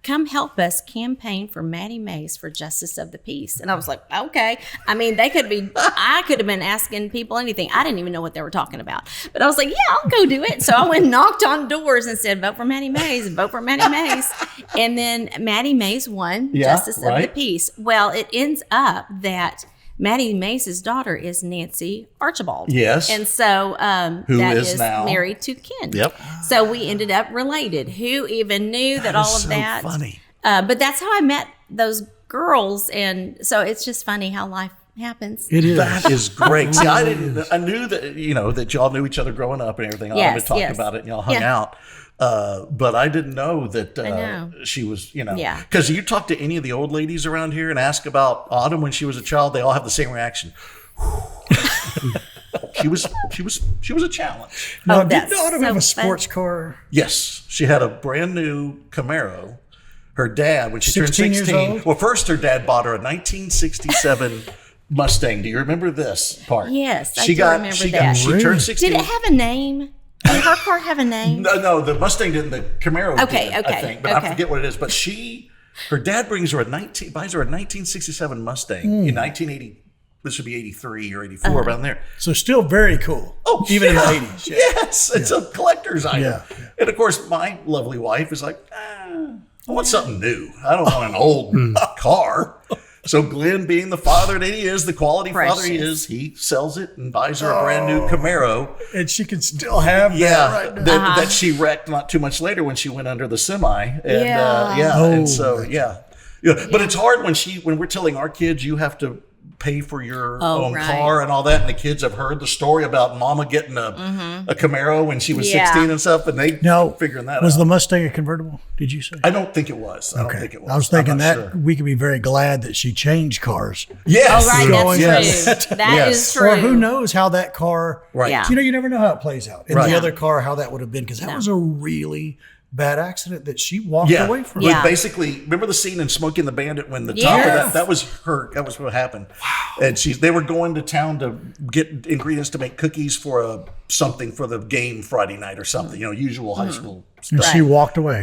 come help us campaign for Maddie Mays for Justice of the Peace. And I was like, okay. I mean, I could have been asking people anything. I didn't even know what they were talking about. But I was like, yeah, I'll go do it. So I went and knocked on doors and said, vote for Maddie Mays, vote for Maddie Mays. And then Maddie Mays won Yeah, Justice of the right. Peace. Well, it ends up that Maddie Mays' daughter is Nancy Archibald. Yes. And so Who that is now- married to Ken. Yep. So we ended up related. Who even knew that all is of so that? funny. But that's how I met those girls. And so it's just funny how life happens. It is. That is great. See, I knew that, that y'all knew each other growing up and everything. Yes, I would talk yes. about it and y'all hung Yeah. out. But I didn't know that know. she was, Yeah. Because you talk to any of the old ladies around here and ask about Autumn when she was a child, they all have the same reaction. She was a challenge. Now, Oh, that's didn't Autumn so have a fun. sports car? Yes, she had a brand new Camaro. Her dad, when she turned 16 years 16, old? well, first her dad bought her a 1967 Mustang. Do you remember this part? Yes, I do remember that. She turned 16. Did it have a name? Did her car have a name? No, the Mustang didn't. The Camaro Okay, did, okay, I think. But I forget what it is. But her dad buys her a 1967 Mustang in 1980. This would be 83 or 84, around there. So still very cool. Oh, even in the 80s. Yeah. Yes, it's a collector's item. Yeah. And of course, my lovely wife is like, I want something new. I don't want an old car. So Glenn, being the father that he is, the quality father he is, he sells it and buys her a brand new Camaro. And she can still have that right now. That she wrecked not too much later when she went under the semi. And and so but it's hard when we're telling our kids you have to pay for your own car and all that, and the kids have heard the story about Mama getting a Camaro when she was 16 and stuff, and they figuring that out. Was the Mustang a convertible? Did you say? I don't think it was. I don't think it was. I was thinking that we could be very glad that she changed cars. Yes. Oh, right. That's true. That is true. Or who knows how that car. Right. Yeah. You never know how it plays out. In the other car, how that would have been, because that was a really bad accident that she walked away from. Yeah. Basically, remember the scene in Smokey and the Bandit when the top of that was her. That was what happened. Wow. And they were going to town to get ingredients to make cookies for something for the game Friday night or something. Usual high school stuff. And she walked away.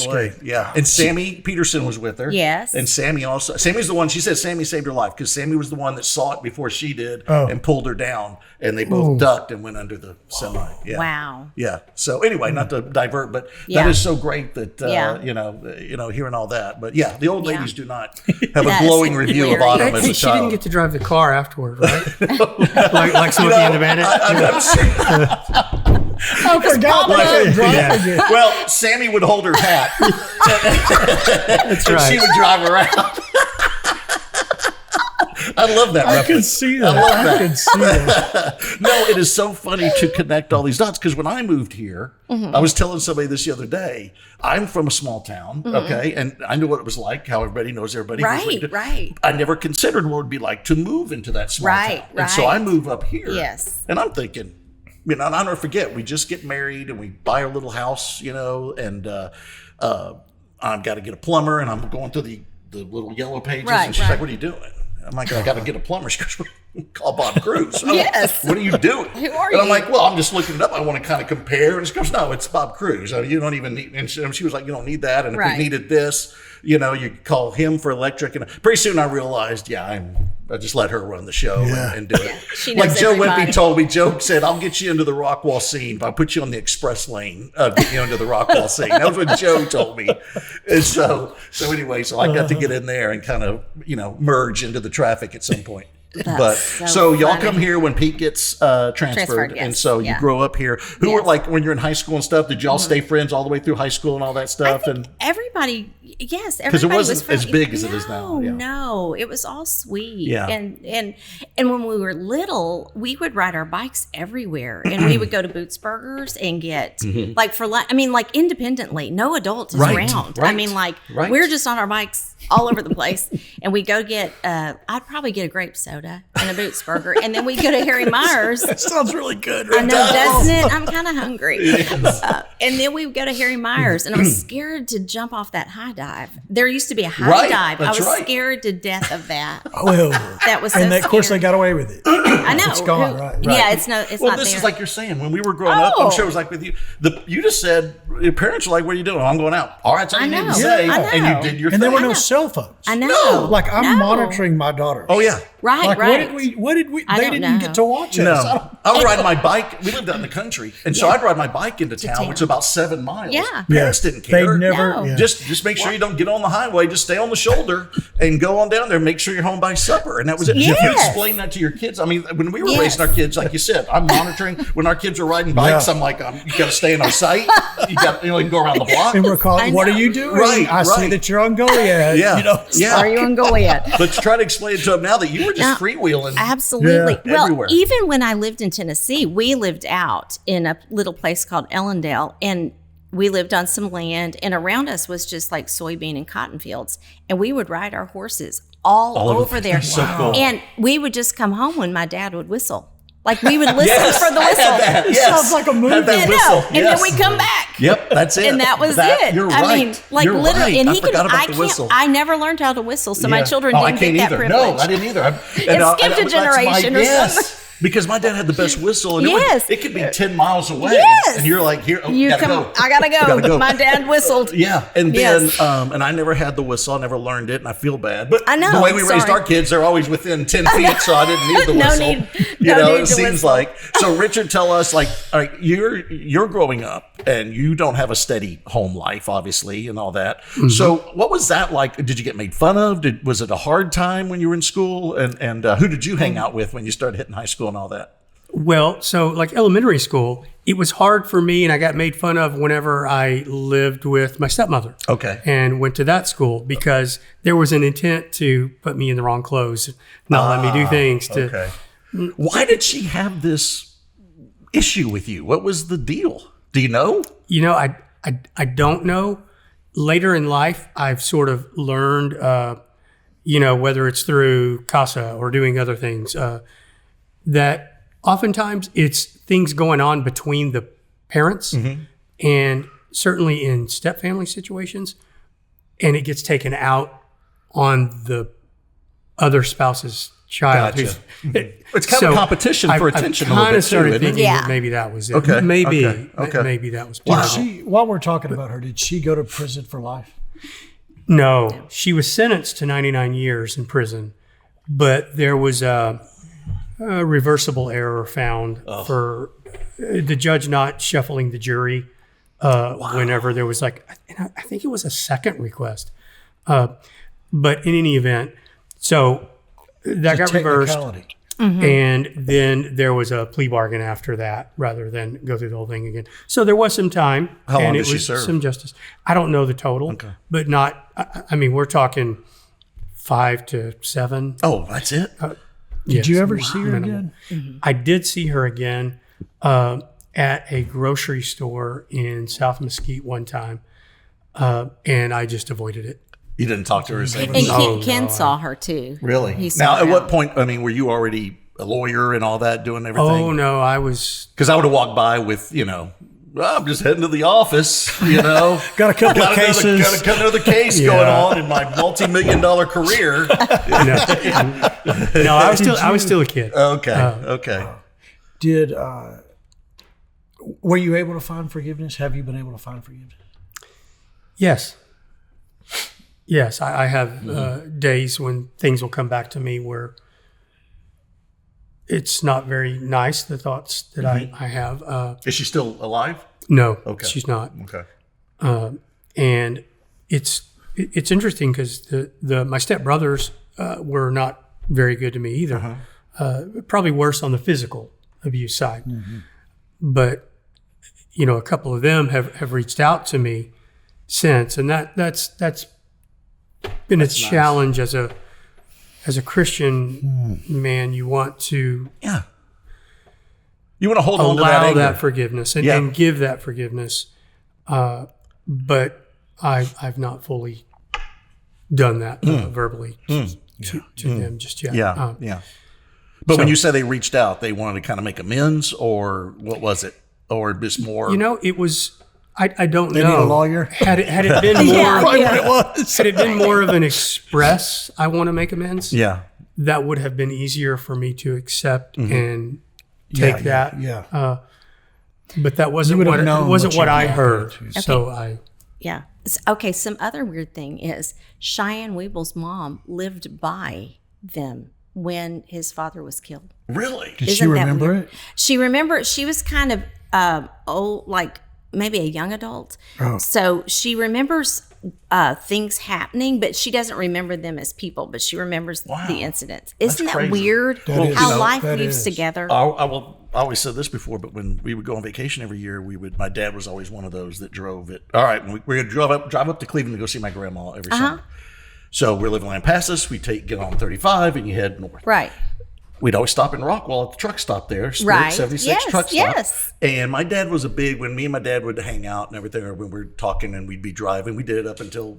Away. Yeah. And Sammy Peterson was with her. Yes. And Sammy's the one, she said Sammy saved her life because Sammy was the one that saw it before she did and pulled her down. And they both ducked and went under the semi. Yeah. Wow. Yeah. So anyway, not to divert, but that is so great that, hearing all that. But yeah, the old ladies do not have a glowing review of Autumn as a She child. didn't get to drive the car afterward, right? like Smokey and the Bandit. I'm sure. I forgot that. Well, Sammy would hold her hat. That's right. She would drive around. I love that reference. I can see that. I can see that. No, it is so funny to connect all these dots because when I moved here, I was telling somebody this the other day. I'm from a small town, okay, and I knew what it was like. How everybody knows everybody. Right. I never considered what it would be like to move into that small town, and so I move up here. Yes, and I'm thinking, and I'll never forget. We just get married and we buy our little house, and I've got to get a plumber, and I'm going through the little yellow pages, and she's like, "What are you doing?" I'm like, I got to get a plumber. She goes, call Bob Cruz. Yes. What are you doing? Who are and I'm you? like, well, I'm just looking it up. I want to kind of compare. And she goes, no, it's Bob Cruz. You don't even need, and she was like, you don't need that. And if we needed this, you call him for electric. And pretty soon I realized, I just let her run the show and do it. She knows like Joe everybody. Wimpy told me, Joe said, I'll get you into the Rockwall scene if I put you on the express lane, get you into the Rockwall scene. That was what Joe told me. And so anyway, I got to get in there and kind of, merge into the traffic at some point. So y'all funny. come here when Pete gets transferred, yes. and so you grow up here. Who were like when you're in high school and stuff? Did y'all stay friends all the way through high school and all that stuff? And everybody, yes, because it wasn't was friendly. as big as it is now. Yeah. No, it was all sweet. Yeah. And when we were little, we would ride our bikes everywhere, and we would go to Boots Burgers and get like for lunch. I mean, like independently, no adult is around. I mean, we're just on our bikes all over the place, and we go get. I'd probably get a grape soda and a Boots Burger, and then we go to Harry Myers. That sounds really good. I know, doesn't it? I'm kind of hungry. Yes. And then we would go to Harry Myers, and I was scared to jump off that high dive. There used to be a high dive. I was scared to death of that. That was so and of course they scary. got away with it. I know. It's gone, right? Yeah, it's not this there. is like you're saying. When we were growing up, I'm sure it was like with you. You just said your parents were like, "What are you doing?" I'm going out. All right, that's all you need to say, I know. and you did your And thing. there were no cell phones. I know. No. Like I'm monitoring my daughter. Oh yeah. Right. What did we? I They don't didn't know. get to watch us. No, I would ride my bike. We lived out in the country, and so I'd ride my bike into town, which is about 7 miles. Yeah. Parents didn't care. They never. No. Yeah. Just make sure you don't get on the highway. Just stay on the shoulder and go on down there. Make sure you're home by supper, and that was it. Yes. If you explain that to your kids, I mean, when we were raising our kids, like you said, I'm monitoring. When our kids are riding bikes, I'm like, you got to stay in our sight. You got, you can go around the block. And we're calling. What know. are you doing? Right, I see right. that you're on Goliad. Yeah, yeah. Are you on Goliad? But to try to explain to them now that you were just freewheeling. Absolutely. Yeah. Well, Everywhere. even when I lived in Tennessee, we lived out in a little place called Ellendale, and we lived on some land, and around us was just like soybean and cotton fields, and we would ride our horses all over there. So cool. And we would just come home when my dad would whistle. Like we would listen for the whistle. It sounds like a movie. Had that Yeah, whistle. no. And then we come back. Yep, that's it. And that was it. You're I right. mean, like You're literally, right. and I he can. forgot about I the can't. whistle. I never learned how to whistle, so my children I didn't can't get that either. privilege. No, I didn't either. It skipped a that's generation or something. Because my dad had the best whistle, and Yes. it could be 10 miles away. Yes. And you're like, here, You gotta come. go. I gotta go. Gotta go. My dad whistled. Yeah, and then Yes. and I never had the whistle. I never learned it, and I feel bad. But I know, the way we raised sorry. our kids, they're always within 10 feet, so I didn't need the No whistle. need- you no know, need it to seems whistle. like. So, Richard, tell us, like, all right, you're growing up, and you don't have a steady home life, obviously, and all that. Mm-hmm. So, what was that like? Did you get made fun of? Was it a hard time when you were in school? And who did you hang out with when you started hitting high school and all that? Well, so like elementary school, it was hard for me, and I got made fun of whenever I lived with my stepmother. Okay. And went to that school because there was an intent to put me in the wrong clothes, not let me do things to. Okay. Why did she have this issue with you? What was the deal? Do you know? You know, I don't know. Later in life, I've sort of learned, whether it's through CASA or doing other things, that oftentimes it's things going on between the parents, and certainly in step family situations, and it gets taken out on the other spouse's child. Gotcha. It's kind of a competition for attention a little Kind bit of started too, isn't it? thinking Yeah. that maybe that was it. Okay, Maybe okay. maybe that was Did part of it. she, while we're talking about her, did she go to prison for life? No, she was sentenced to 99 years in prison, but there was a reversible error found for the judge not shuffling the jury whenever there was I think it was a second request. But in any event, so that got reversed. Technicality. And then there was a plea bargain after that rather than go through the whole thing again. So there was some time. How long and did it she was serve? some justice. I don't know the total, but not, I mean, we're talking 5 to 7. Oh, that's it? Did you ever see her again? I did see her again at a grocery store in South Mesquite one time, and I just avoided it. You didn't talk to her or say And Ken saw her too. Really? He saw Now, at her. what point, I mean, were you already a lawyer and all that, doing everything? Oh, no, I was. Because I would have walked by with, I'm just heading to the office, Got a couple of cases. Got another case going on in my multi-million-dollar career. No, I was still a kid. Okay. Did were you able to find forgiveness? Have you been able to find forgiveness? Yes, I have days when things will come back to me where it's not very nice, the thoughts that I have. Is she still alive? No, Okay. she's not. Okay. And it's interesting because my stepbrothers were not very good to me either. Probably worse on the physical abuse side. But, a couple of them have reached out to me since, and that's been a challenge as a Christian man. You want to You want to hold on to that allow anger. that forgiveness and give that forgiveness, but I've not fully done that verbally to them just yet. Yeah. But when you say they reached out, they wanted to kind of make amends, or what was it? Or just more? It was. I don't They know. need a lawyer. Had it been more, Probably what it was. had it been more of an express, I want to make amends. Yeah. That would have been easier for me to accept and take that. Yeah. But that wasn't would have what known wasn't what what you I walked heard. into. So Yeah. Okay. Some other weird thing is Cheyenne Weeble's mom lived by them when his father was killed. Really? Did she Isn't that remember weird? it? She remembered. She was kind of old, like maybe a young adult. Oh. So she remembers things happening, but she doesn't remember them as people. But she remembers the incidents. Isn't that crazy. weird? That is. How life That weaves is. together. I always said this before, but when we would go on vacation every year, my dad was always one of those that drove it. All right, we're going to drive up to Cleveland to go see my grandma every summer. So we're living in Lampasas. We get on 35 and you head north. Right. we'd always stop in Rockwell at the truck stop there, Right. 76 Yes, truck stop. yes. And my dad was when me and my dad would hang out and everything, or when we were talking and we'd be driving, we did it up until,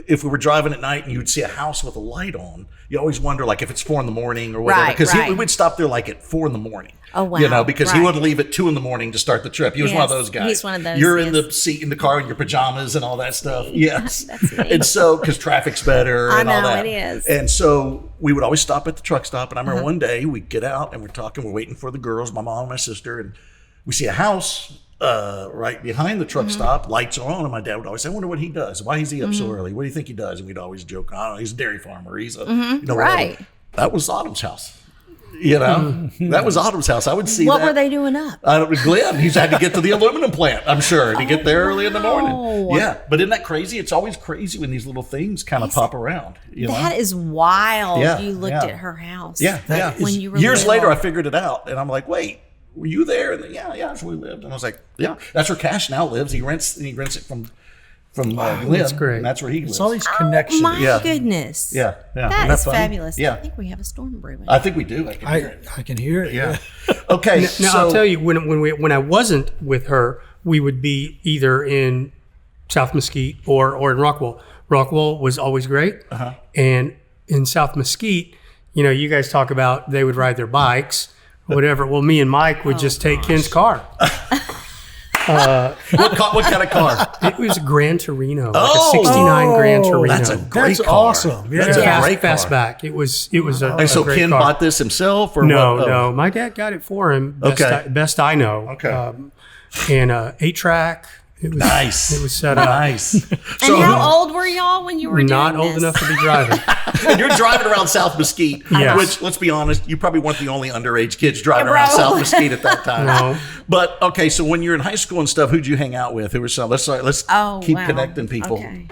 if we were driving at night and you'd see a house with a light on, you always wonder, like, if it's 4 a.m. or whatever. Right, Because right. we would stop there like at 4 a.m. Oh, wow. Because he Right. wouldn't leave at 2 a.m. to start the trip. He was one of Yes, those guys. he's one of those, You're in yes. the seat in the car in your pajamas and all that stuff. Yes. That's me. And so, because traffic's better I and all know, that. it is. And so we would always stop at the truck stop. And I Uh-huh. remember one day we get out and we're talking, we're waiting for the girls, my mom and my sister, and we see a house right behind the truck Mm-hmm. stop. Lights are on, and my dad would always say, "I wonder what he does. Why is he up so early? What do you think he does?" And we'd always joke, "I don't know. He's a dairy farmer. He's a whatever." Right. That was Autumn's house. That was Autumn's house. I would see What that. were they doing up? I don't, Glenn, he's had to get to the aluminum plant, I'm sure, to get there early in the morning. wow. Yeah, but isn't that crazy? It's always crazy when these little things kind of pop around. That is wild. Yeah, You looked yeah. at her house. Yeah, yeah. When you were Years little. later, I figured it out, and I'm like, wait, were you there? And yeah, that's where we lived. And I was like, yeah, that's where Cash now lives. He rents it from Glenn. that's great. And that's where he lives. It's all these connections. My Yeah. goodness. Yeah, yeah. That Isn't is funny? fabulous. Yeah. I think we have a storm brewing. I think we do. I can hear it. I can hear it. Yeah. Okay. Now so, I'll tell you, when I wasn't with her, we would be either in South Mesquite or in Rockwell. Rockwell was always great, and in South Mesquite, you guys talk about they would ride their bikes, whatever. Well, me and Mike would just take Ken's car. what kind of car? It was a Gran Torino, like Oh! a '69 Gran Torino. That's a great That's car. awesome. Yeah. That's a Yeah. great car. fastback. It was a And so great Ken car. bought this himself, or No, what? Oh. no. My dad got it for him. Okay. Best I know. Okay. And 8-track. It was Nice. It was set up. Nice. and So how old were y'all when you were Not doing old this? enough to be driving. you're driving around South Mesquite, Yes. which, let's be honest, you probably weren't the only underage kids driving around Bro. South Mesquite at that time. No. But okay, so when you're in high school and stuff, who'd you hang out with? Who were some? Let's Oh, keep wow. connecting people. Okay.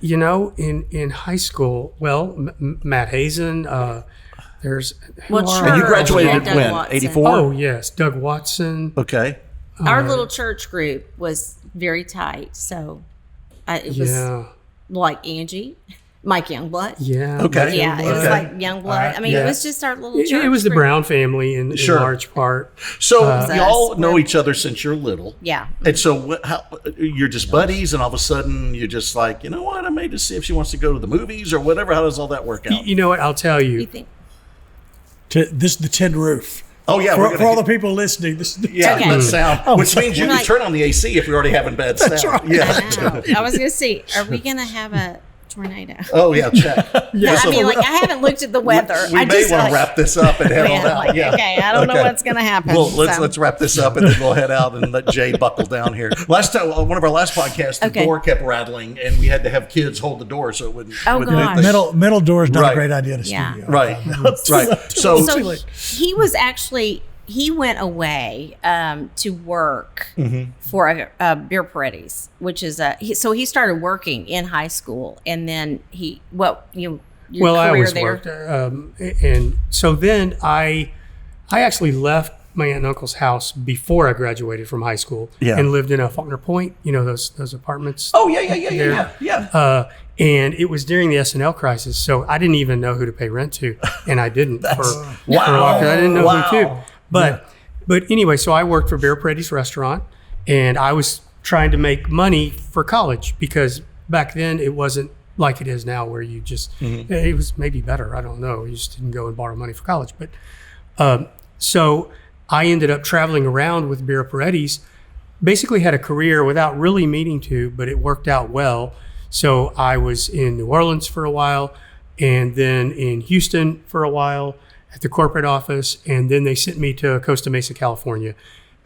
In high school, well, Matt Hazen. There's who Well, are- And you Sure. graduated Doug when? Watson. 84. Oh yes, Doug Watson. Okay. Our little church group was very tight, so it was Yeah, like Angie, Mike Youngblood. yeah. Okay. Yeah, it was Okay. like Youngblood. I mean, Yeah. it was just our little It, church. it was the group. Brown family in Sure. large part. So us. y'all know We're- each other since you're little. Yeah. And so you're just buddies, and all of a sudden you're just like, you know what? I may just see if she wants to go to the movies or whatever. How does all that work out? You know what? I'll tell You you. think? This is the tin roof. Oh yeah, we're For, gonna for all get- the people listening, this is the Yeah, Okay. that sound. Which means you We're can like- turn on the AC if you're already having bad sound. right. Yeah. I know. I was going to see, are we going to have a tornado? Oh yeah, check. Yeah, So I mean, like, I haven't looked at the weather. we I may just want to like, wrap this up and head man, on out. like, Yeah. okay, I don't know what's going to happen. Well, so. let's wrap this up and then we'll head out and let Jay buckle down here. Last time, one of our last podcasts, the Okay. door kept rattling and we had to have kids hold the door so it wouldn't. Oh, wouldn't gosh. make the- middle door is not Right. a great idea to Yeah. studio. Right, right. So, So he was actually, he went away to work Mm-hmm. for Beer Paredes, which is so he started working in high school, and then your Well, I career always there. worked, and so then I actually left my aunt and uncle's house before I graduated from high school, Yeah. and lived in a Faulkner Point. You know those apartments. oh yeah. And it was during the S&L crisis, so I didn't even know who to pay rent to, and I didn't for a while 'cause I didn't know Wow. who to. But anyway, so I worked for Bear Paredes Restaurant, and I was trying to make money for college because back then it wasn't like it is now, where you just it was maybe better. I don't know. You just didn't go and borrow money for college, but so I ended up traveling around with Bear Paredes. Basically, had a career without really meaning to, but it worked out well. So I was in New Orleans for a while, and then in Houston for a while at the corporate office, and then they sent me to Costa Mesa, California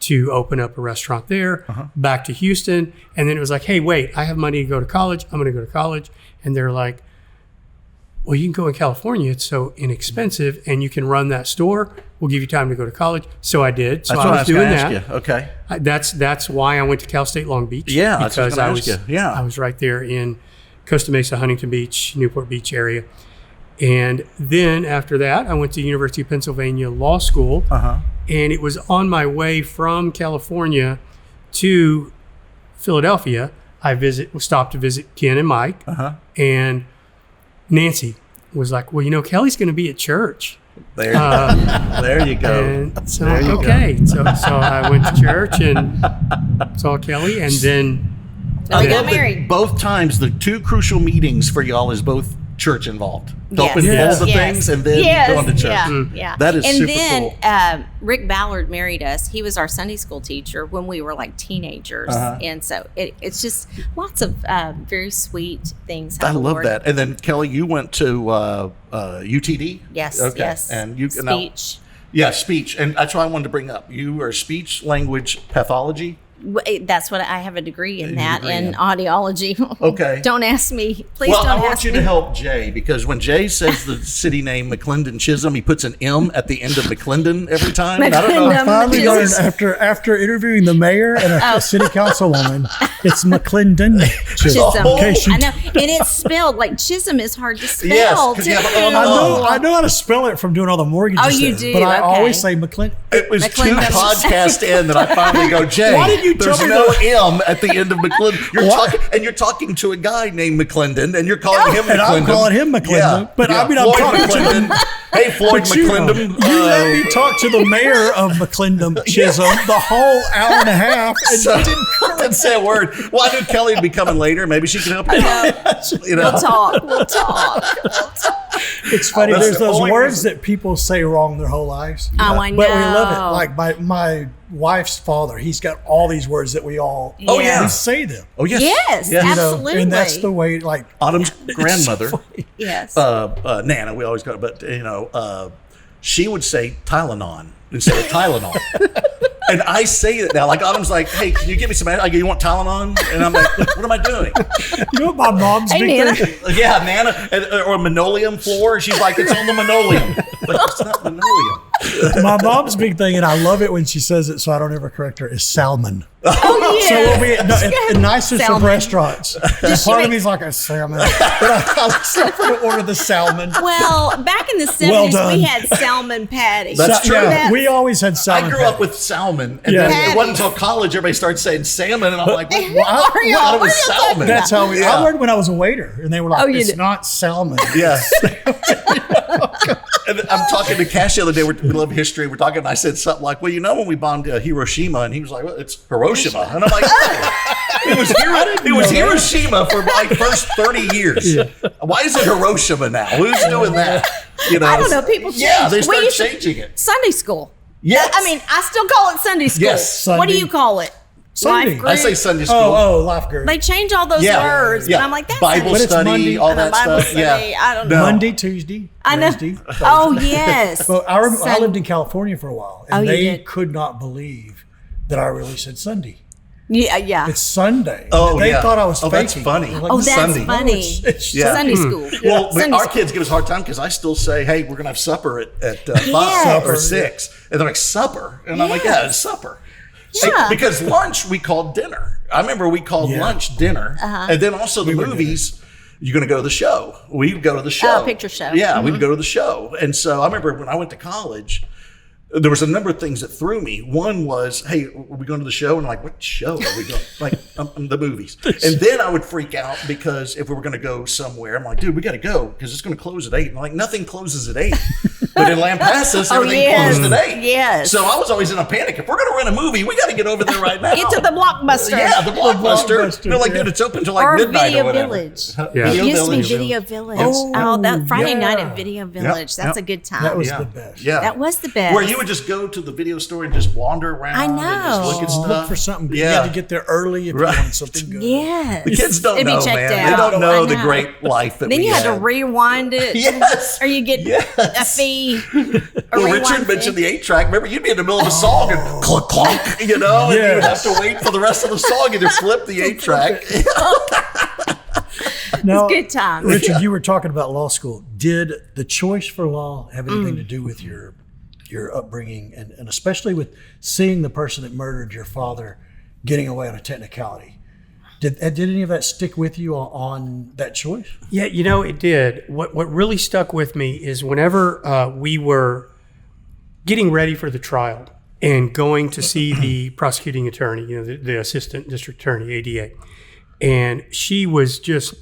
to open up a restaurant there, back to Houston. And then it was like, hey, wait, I have money to go to college. I'm going to go to college. And they're like, well, you can go in California. It's so inexpensive, and you can run that store. We'll give you time to go to college. So I did. So That's I what I was was going doing to ask that. you. Okay. That's why I went to Cal State Long Beach. Yeah, that's what I was because gonna ask you. Yeah. I was right there in Costa Mesa, Huntington Beach, Newport Beach area. And then after that, I went to University of Pennsylvania Law School. And it was on my way from California to Philadelphia. I stopped to visit Ken and Mike. And Nancy was like, well, Kelly's going to be at church. There you go. And so, okay. So I went to church and saw Kelly, and then And we got love that married. both times, the two crucial meetings for y'all is both church involved. Helping Yes. all the things and then going to church. Yeah. That is and super then, cool. Rick Ballard married us. He was our Sunday school teacher when we were like teenagers. And so it's just lots of very sweet things. how I the love Lord- that. And then Kelly, you went to UTD? Yes, Okay. yes. And you Speech. yeah, speech. And that's what I wanted to bring up. You are speech language pathology. That's what I have a degree in that, degree in in. audiology. Okay. Don't ask me. Please Well, don't I want ask you me. to help Jay, because when Jay says the city name McClendon Chisholm, he puts an M at the end of McClendon every time. And I don't know. McClendon. Finally learned Chisholm. after interviewing the mayor and a city councilwoman, it's McClendon Chisholm. Oh, In case you I know. And it's spelled like Chisholm is hard to spell. Yes, 'cause you have too. I know how to to it from doing all the mortgages. Oh, you there, do? But I Okay. always say McClendon. It was two McClendon. podcasts in that I finally go, Jay, Why did you tell there's me no that? M at the end of McClendon. You're talking to a guy named McClendon, and you're calling him McClendon. And I'm calling him McClendon. But I mean, I'm Floyd talking to McClendon. Hey, Floyd But you McClendon. let me talk to the mayor of McClendon Chisholm the whole hour and a half, and So, you didn't didn't say a word. Well, I knew Kelly would be coming later. Maybe she can help you out. You know? We'll talk. We'll talk. It's funny. That's There's the those only words reason. that people say wrong their whole lives. Oh, I know. But we love it. Like my wife's father, he's got all these words that we all Oh, yeah. we say them. Oh, yes. Yes, Yeah. You know, absolutely. and that's the way. Like Autumn's grandmother, Yes. Nana, we always got, but she would say Tylenol instead of Tylenol. And I say it now. Like Autumn's like, "Hey, can you give me some? I go, you want Tylenol?" And I'm like, "What am I doing?" you know what my mom's Hey, big Nana. thing? Yeah, Nana, or linoleum floor. She's like, "It's on the linoleum." Like, it's not linoleum. My mom's big thing, and I love it when she says it, so I don't ever correct her. Is salmon. Oh, yeah. So we'll be at nicest of Salmon. restaurants. Part of me's like a salmon, but I still going to order the salmon. Well, back in the 70s, Well done. we had salmon patties. That's true. Yeah, we always had salmon. I grew up with salmon, and Yeah. then it wasn't until college everybody started saying salmon, and I'm like, "What?" Well, I- Are y'all- thought it was what are y'all talking salmon. That's how we. Yeah. I learned when I was a waiter, and they were like, Oh, you "It's did. not salmon." Yeah. And I'm talking to Cash the other day. We love history. We're talking, and I said something like, "Well, you know, when we bombed Hiroshima," and he was like, "Well, it's Hiroshima," and I'm like, "Oh, it was Hiroshima for my first 30 years. Why is it Hiroshima now? Who's doing that?" You know, I don't know. People change. Yeah, they We start used to- changing it. Sunday school. Yes. I mean, I still call it Sunday school. Yes. What do Sunday. you call it? Sunday. Life group? I say Sunday school. Oh, life group. They change all those Yeah. words, Yeah. and I'm like, that's Bible But it's study, Monday. all I know, that Bible stuff. study, Yeah, I don't know. No. Monday, Tuesday, I know. Wednesday. Oh, yes. Well, I Sun- lived in California for a while, and Oh, you they did? could not believe that I really said Sunday. Yeah, yeah. It's Sunday. Oh, they yeah. thought I was Oh, faking. that's funny. They're like, Oh, "No, that's Sunday. funny. it's Yeah. Sunday school. Well, but Sunday our school. kids give us a hard time because I still say, "Hey, we're gonna have supper at 5 Yes. or 6," and they're like, "Supper," and I'm like, "Yeah, it's supper." Yeah. Because lunch we called dinner. I remember we called lunch dinner, and then also the movies. You're going to go to the show. We'd go to the show. Oh, picture show. Yeah, we'd go to the show. And so I remember when I went to college, there was a number of things that threw me. One was, "Hey, are we going to the show?" And I'm like, "What show are we going?" Like, the movies. And then I would freak out because if we were going to go somewhere, I'm like, "Dude, we got to go because it's going to close at 8." And I'm like, nothing closes at 8. But in Lampasas, everything yes. closed at 8. Yes. So I was always in a panic. If we're going to rent a movie, we got to get over there right now. Get to the Blockbuster. Yeah, the Blockbuster. Blockbuster, They're like, yeah. "Dude, it's open till like Or midnight Video or whatever." Village. Yeah. It used to be Village. Video Village. Yes. Oh, that Friday night yeah. at Video Village. That's Yep. a good time. That was Yeah. the best. Yeah. That was the best. Where you would just go to the video store and just wander around. I And just know. look at stuff. Look for something good. Yeah. You had to get there early if Right. you wanted something good. Yes. The kids don't It'd be know, checked man. They out. don't know I the great life that Then we you had to had. rewind it. Yes. Or you get Yes. a fee. A Well, rewind Richard mentioned fee. the 8-track. Remember, you'd be in the middle of a song and clunk, clunk, and you would have Yes. to wait for the rest of the song and just flip the 8-track. Now, Good times. Richard, you were talking about law school. Did the choice for law have anything to do with your upbringing, and especially with seeing the person that murdered your father getting away on a technicality? Did any of that stick with you on that choice? Yeah, you know, it did. What really stuck with me is whenever we were getting ready for the trial and going to see the prosecuting attorney, you know, the assistant district attorney, ADA, and she was just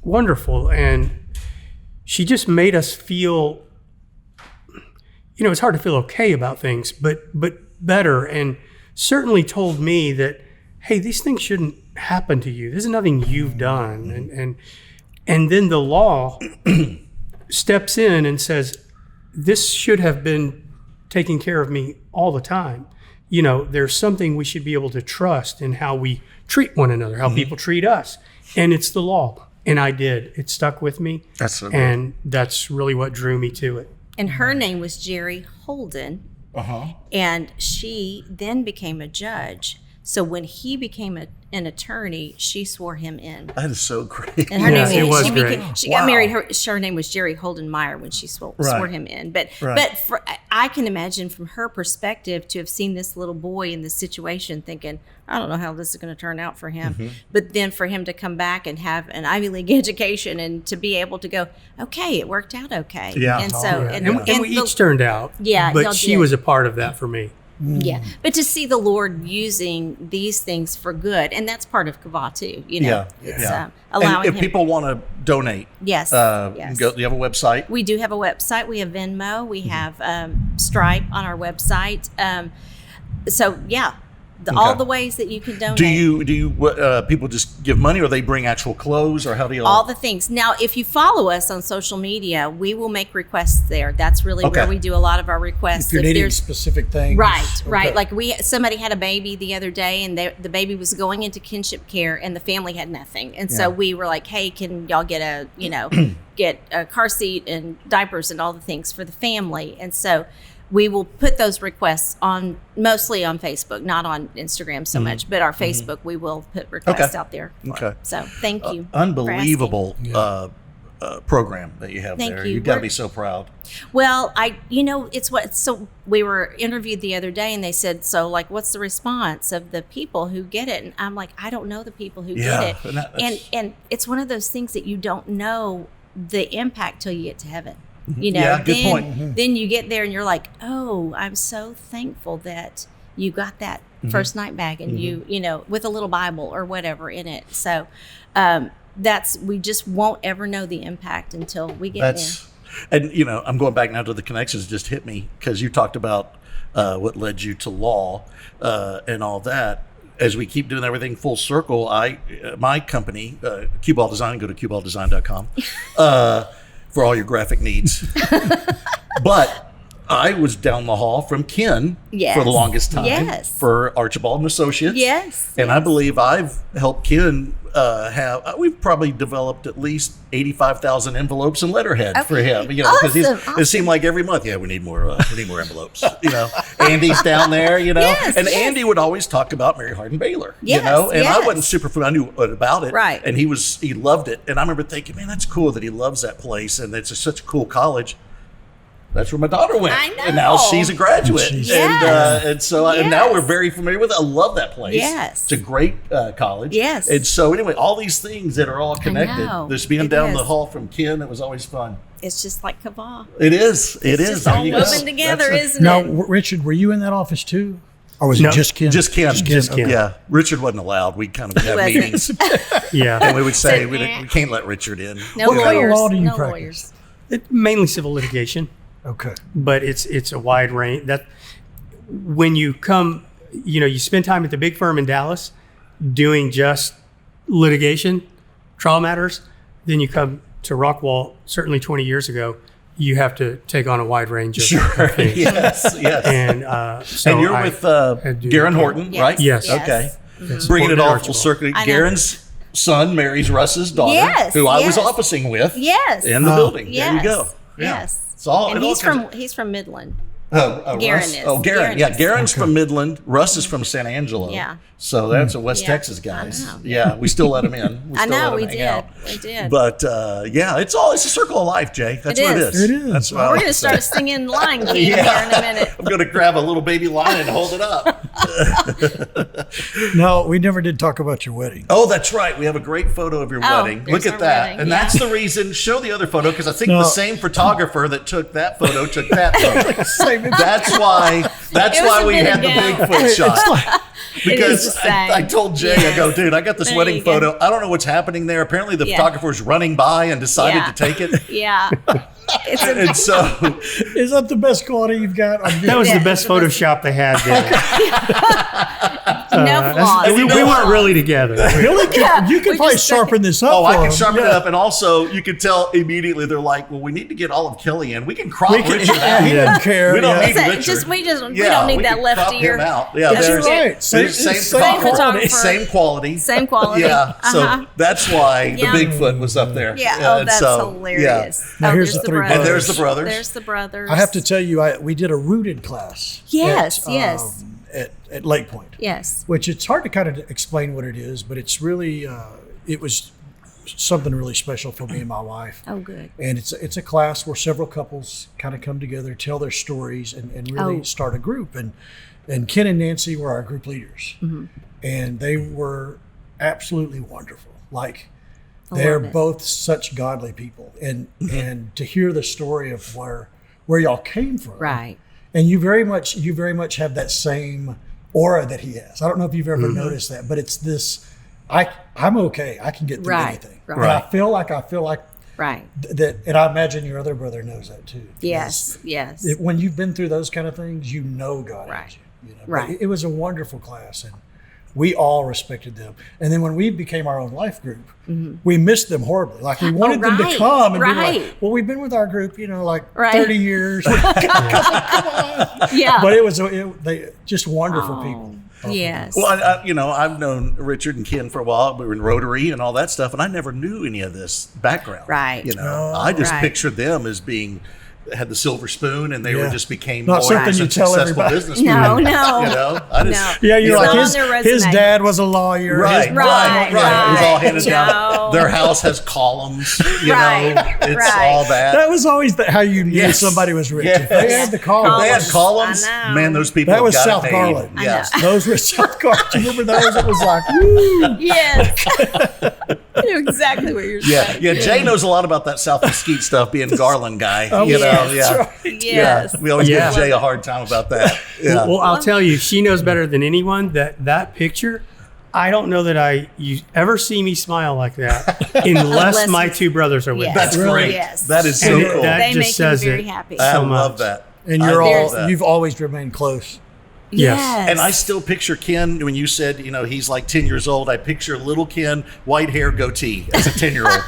wonderful, and she just made us feel it's hard to feel okay about things, but better, and certainly told me that, hey, these things shouldn't happen to you. This is nothing you've done. And then the law steps in and says, this should have been taking care of me all the time. There's something we should be able to trust in how we treat one another, how people treat us. And it's the law. And I did. It stuck with me. That's so good. And that's really what drew me to it. And her name was Jerry Holden. And she then became a judge. So when he became an attorney, she swore him in. That is so great. And her Yes, name it was she great. She got married. Her name was Jerry Holden Meyer when she swore him in. But I can imagine from her perspective to have seen this little boy in this situation, thinking, I don't know how this is going to turn out for him. But then for him to come back and have an Ivy League education and to be able to go, okay, it worked out okay. Yeah. And so And we each turned out. Yeah, y'all But she did. was a part of that for me. Yeah, but to see the Lord using these things for good, and that's part of Qavah too. It's allowing And if him. people want to donate, Yes, do yes. you have a website? We do have a website. We have Venmo. We have Stripe on our website. So yeah, all the ways that you can donate. Do you people just give money, or they bring actual clothes, or how do you all the things. Now, if you follow us on social media, we will make requests there. That's really where we do a lot of our requests. If you're needing specific things. Right. Okay. Like somebody had a baby the other day, and the baby was going into kinship care, and the family had nothing. And so we were like, hey, can y'all get a car seat and diapers and all the things for the family? And so we will put those requests mostly on Facebook, not on Instagram so much, but our Facebook, we will put requests out there. So thank you. Unbelievable program that you have Thank there. you. You've got to be so proud. Well, so we were interviewed the other day, and they said, so like, what's the response of the people who get it? And I'm like, I don't know the people who get it. And it's one of those things that you don't know the impact till you get to heaven. Good point. Then you get there and you're like, oh, I'm so thankful that you got that first night bag and you with a little Bible or whatever in it. So we just won't ever know the impact until we get there. And I'm going back now to the connections. Just hit me because you talked about what led you to law and all that. As we keep doing everything full circle, my company, Qavah Design, go to qavahdesign.com. For all your graphic needs. But I was down the hall from Ken for the longest time for Archibald and Associates. Yes. And I believe I've helped Ken we've probably developed at least 85,000 envelopes and letterhead for him, because it seemed like every month, we need more envelopes, Andy's down there, Andy would always talk about Mary Hardin Baylor, and I wasn't super familiar. I knew about it. Right. And he loved it. And I remember thinking, man, that's cool that he loves that place. And it's such a cool college. That's where my daughter went. I know. And now she's a graduate. Yes. And now we're very familiar with it. I love that place. Yes. It's a great college. Yes. And so anyway, all these things that are all connected. know. This being It down is. the hall from Ken, it was always fun. It's just like Qavah. It is. It's just all woven together, isn't Now, it? Richard, were you in that office too? Or was No. it just Ken? Just Ken. Okay. Yeah. Richard wasn't allowed. We kind of have wasn't. meetings. Yeah. And we would say, Said, we "Eh." can't let Richard in. No What kind of lawyers. law do you no practice? lawyers. Mainly civil litigation. Okay. But it's a wide range. That when you come, you spend time at the big firm in Dallas doing just litigation, trial matters, then you come to Rockwall, certainly 20 years ago, you have to take on a wide range of things. Yes. And so And you're I with had to- Garen Horton, Yes. right? Yes. Okay. That's Bringing it Horton all full Archibald. circle. I know. Garen's son marries Russ's daughter, Yes, who I was yes. officing with Yes. in the building. Yes. There you go. Yeah. Yes. It's all, And it all he's from Midland. Garen Russ? is. Oh, Garen. Garen Yeah, is. Garen's from Midland. Russ is from San Angelo. Yeah. So that's a West Yeah. Texas guys. I know. Yeah, we still let him in. We I still know let we him hang did. out. We did. But it's a circle of life, Jay. That's It what it is. is. It is. That's what I We're like going to say. start singing Lion King Yeah. here in a minute. I'm going to grab a little baby lion and hold it up. No, we never did talk about your wedding. Oh, that's right. We have a great photo of your wedding. there's Look at our that. wedding, And yeah. that's the reason. Show the other photo because I think No. the same photographer that took that photo took that photo. Same That's why It was a we minute had the ago. Bigfoot shot. It is Because the same. I told Jay, I go, dude, I got this There wedding you go. photo. I don't know what's happening there. Apparently, the Yeah. photographer was running by and decided Yeah. to take it. Yeah. It's a, And so, Is that the best quality you've got? That was Yeah, the best it's the best. Photoshop they had there. no flaws. we weren't really together. Really? You we can probably just- sharpen this up. oh, I for can them. sharpen it Yeah. up. And also, you could tell immediately they're like, well, we need to get all of Kelly in. We can crop We can- Richard yeah, out. he doesn't care. We don't yeah. need So Richard. we don't need that can left crop ear. him out. Yeah, That's there's right. Same photographer. Same quality. Same quality. Yeah, so Uh-huh. that's why Yeah. the Bigfoot was up there. Yeah. Oh, and that's so, hilarious. Now Oh, here's there's the three brothers. And there's the brothers. There's the brothers. I have to tell you, we did a rooted class. Yes, at, yes. At Lake Point. Yes. Which it's hard to kind of explain what it is, but it's really it was something really special for me and my wife. Oh, good. And it's a class where several couples kind of come together, tell their stories, and really Oh. start a group. And Ken and Nancy were our group leaders, Mm-hmm. and they were absolutely wonderful. Like I they're love it. both such godly people, and to hear the story of where y'all came from, Right. and you very much have that same aura that he has. I don't know if you've ever noticed that, but it's this. I'm okay. I can get through Right, anything. right. And I feel like Right. that, and I imagine your other brother knows that too. Yes. Yes. When you've been through those kind of things, you know God Right. has you. You know? Right. But it was a wonderful class, and we all respected them. And then when we became our own life group, we missed them horribly. Like we wanted them to right, come, and we were right. like, "Well, we've been with our group, like Right. 30 years." Yeah. But they just wonderful people. Yes. Well, I've known Richard and Ken for a while. We were in Rotary and all that stuff, and I never knew any of this background. Right. I just Right. pictured them as being had the silver spoon, and they were Yeah. just became Not lawyers something you and tell successful everybody. businessmen. No. I just No. Yeah, you're It's like not his, on their his resume. dad was a lawyer. Right, His- right. It was all handed No. down. Their house has columns. Right, It's right. all that. That was always how you knew Yes. somebody was rich. Yes. If they had the columns. They had columns. I know. Man, those people. That have was got it South made. Garland. I Yes. know. Those were South Garland. You remember those? It was like, woo. Yes. I know exactly what you're Yeah, saying. yeah. Jay knows a lot about that South Mesquite stuff, being Garland guy. yes. Yeah. Yes. We always Yeah. give Jay a hard time about that. Yeah. Well, I'll tell you, she knows better than anyone that picture. I don't know that you ever see me smile like that unless my two brothers are with Yes. me. That's Really? great. Yes. That is so And cool. that They just make him says very it. happy. I so love much. that. And I you're love all, that. you've always remained close. Yes. And I still picture Ken when you said, he's like 10 years old. I picture little Ken, white hair, goatee as a 10-year-old.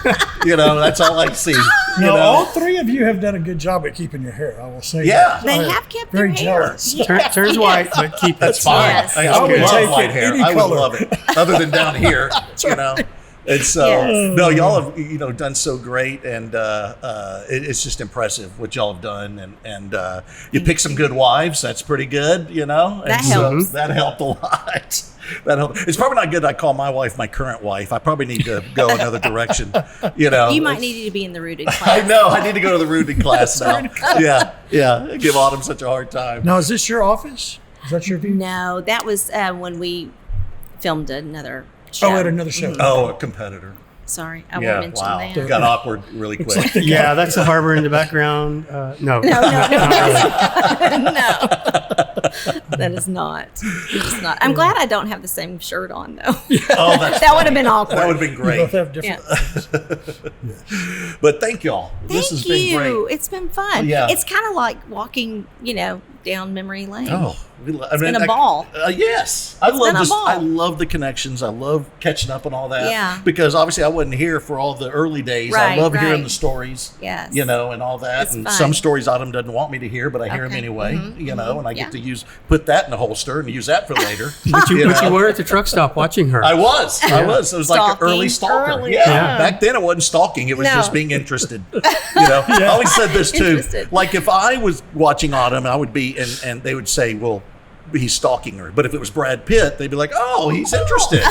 That's all I see. No, all three of you have done a good job at keeping your hair. I will say. Yeah. that. They I am have kept very their hair. jealous. Turns white, but keep That's it. fine. Yes. I I would love take white it hair. any I would color. love it, other than down here. And so, Yes. no, y'all have done so great, and it's just impressive what y'all have done, and you picked some good wives. That's pretty good, and That so helps. that helped a lot. That helped. It's probably not good. I call my wife my current wife. I probably need to go another direction. You might need to be in the rooted I class. know. I need to go to the rooting class now. Yeah. Give Autumn such a hard time. Now, is this your office? Is that your view? No, that was when we filmed another show. Oh, at another show. Oh, a competitor. Sorry, I Yeah. won't mention Wow. that. It got awkward really quick. Yeah, that's the harbor in the background. No. No, not really. no, that is not. It's not. I'm glad I don't have the same shirt on though. Oh, that's That would have been awkward. That would have been You great. both have different. Yeah. But thank y'all. This Thank has been you. great. It's been fun. Yeah. It's kind of like walking, down memory lane. Oh, it's been a ball. Yes, I been love a this. ball. I love the connections. I love catching up on all that. Yeah. Because obviously I wasn't here for all the early days. I Right, love hearing right. the stories. Yes. And all that. It's and fun. some stories Autumn doesn't want me to hear, but I hear them Okay. anyway. And I Yeah. get to put that in the holster and use that for later. But you know? were at the truck stop watching her. I was. It was like an Stalking. early stalker. Early, Yeah. yeah. Back then it wasn't stalking. It was No. just being interested. I always said this too. Interested. Like if I was watching Autumn, I would be, and they would say, well, he's stalking her. But if it was Brad Pitt, they'd be like, oh, he's interested.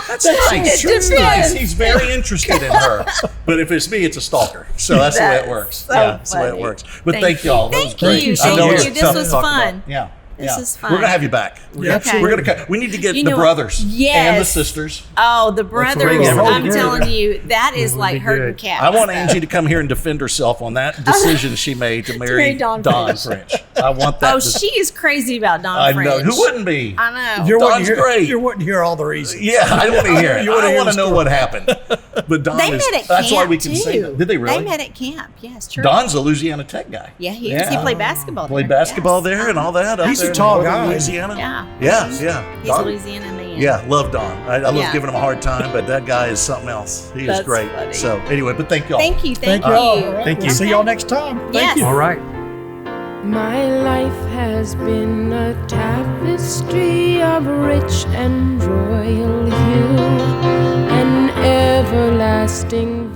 That's nice. It That's depends. nice. He's very interested in her. But if it's me, it's a stalker. So that's the way it That's works. so that's the way it funny. works. But thank y'all. That was Thank great. you. I know Thank it's you. This tough to was talk fun. about. Yeah. This is fun. We're gonna have you back. Okay. We're gonna. We need to get You the know what? brothers and the Yes. sisters. Oh, the brothers! I'm good. telling you, that is like be herding good. cats. I want Angie to come here and defend herself on that decision she made to marry marry Don French. I want that. Oh, she is crazy about Don I French. know. Who wouldn't be? I know. You're wanting Don's to hear, great. You're wanting to hear all the reasons. Yeah, I want to hear it. You wanna I hear want to the know story. what happened. But Don They is. met at camp That's why we can too. say that. Did they really? They met at camp. Yes, true. Don's a Louisiana Tech guy. Yeah, he is. He played basketball. Played there. basketball Yes. there and all that. Up He's a there in tall northern guy. Louisiana. Yeah. Yeah. He's Don- a Louisiana man. Yeah, love Don. I love Yeah. giving him a hard time, but that guy is something else. He is That's great. funny. So anyway, but thank y'all. Thank you. Thank, Thank you. y'all. All right, Thank we'll you. see y'all next time. Thank Yes. you. All right. My life has been a tapestry of rich and royal hue, an everlasting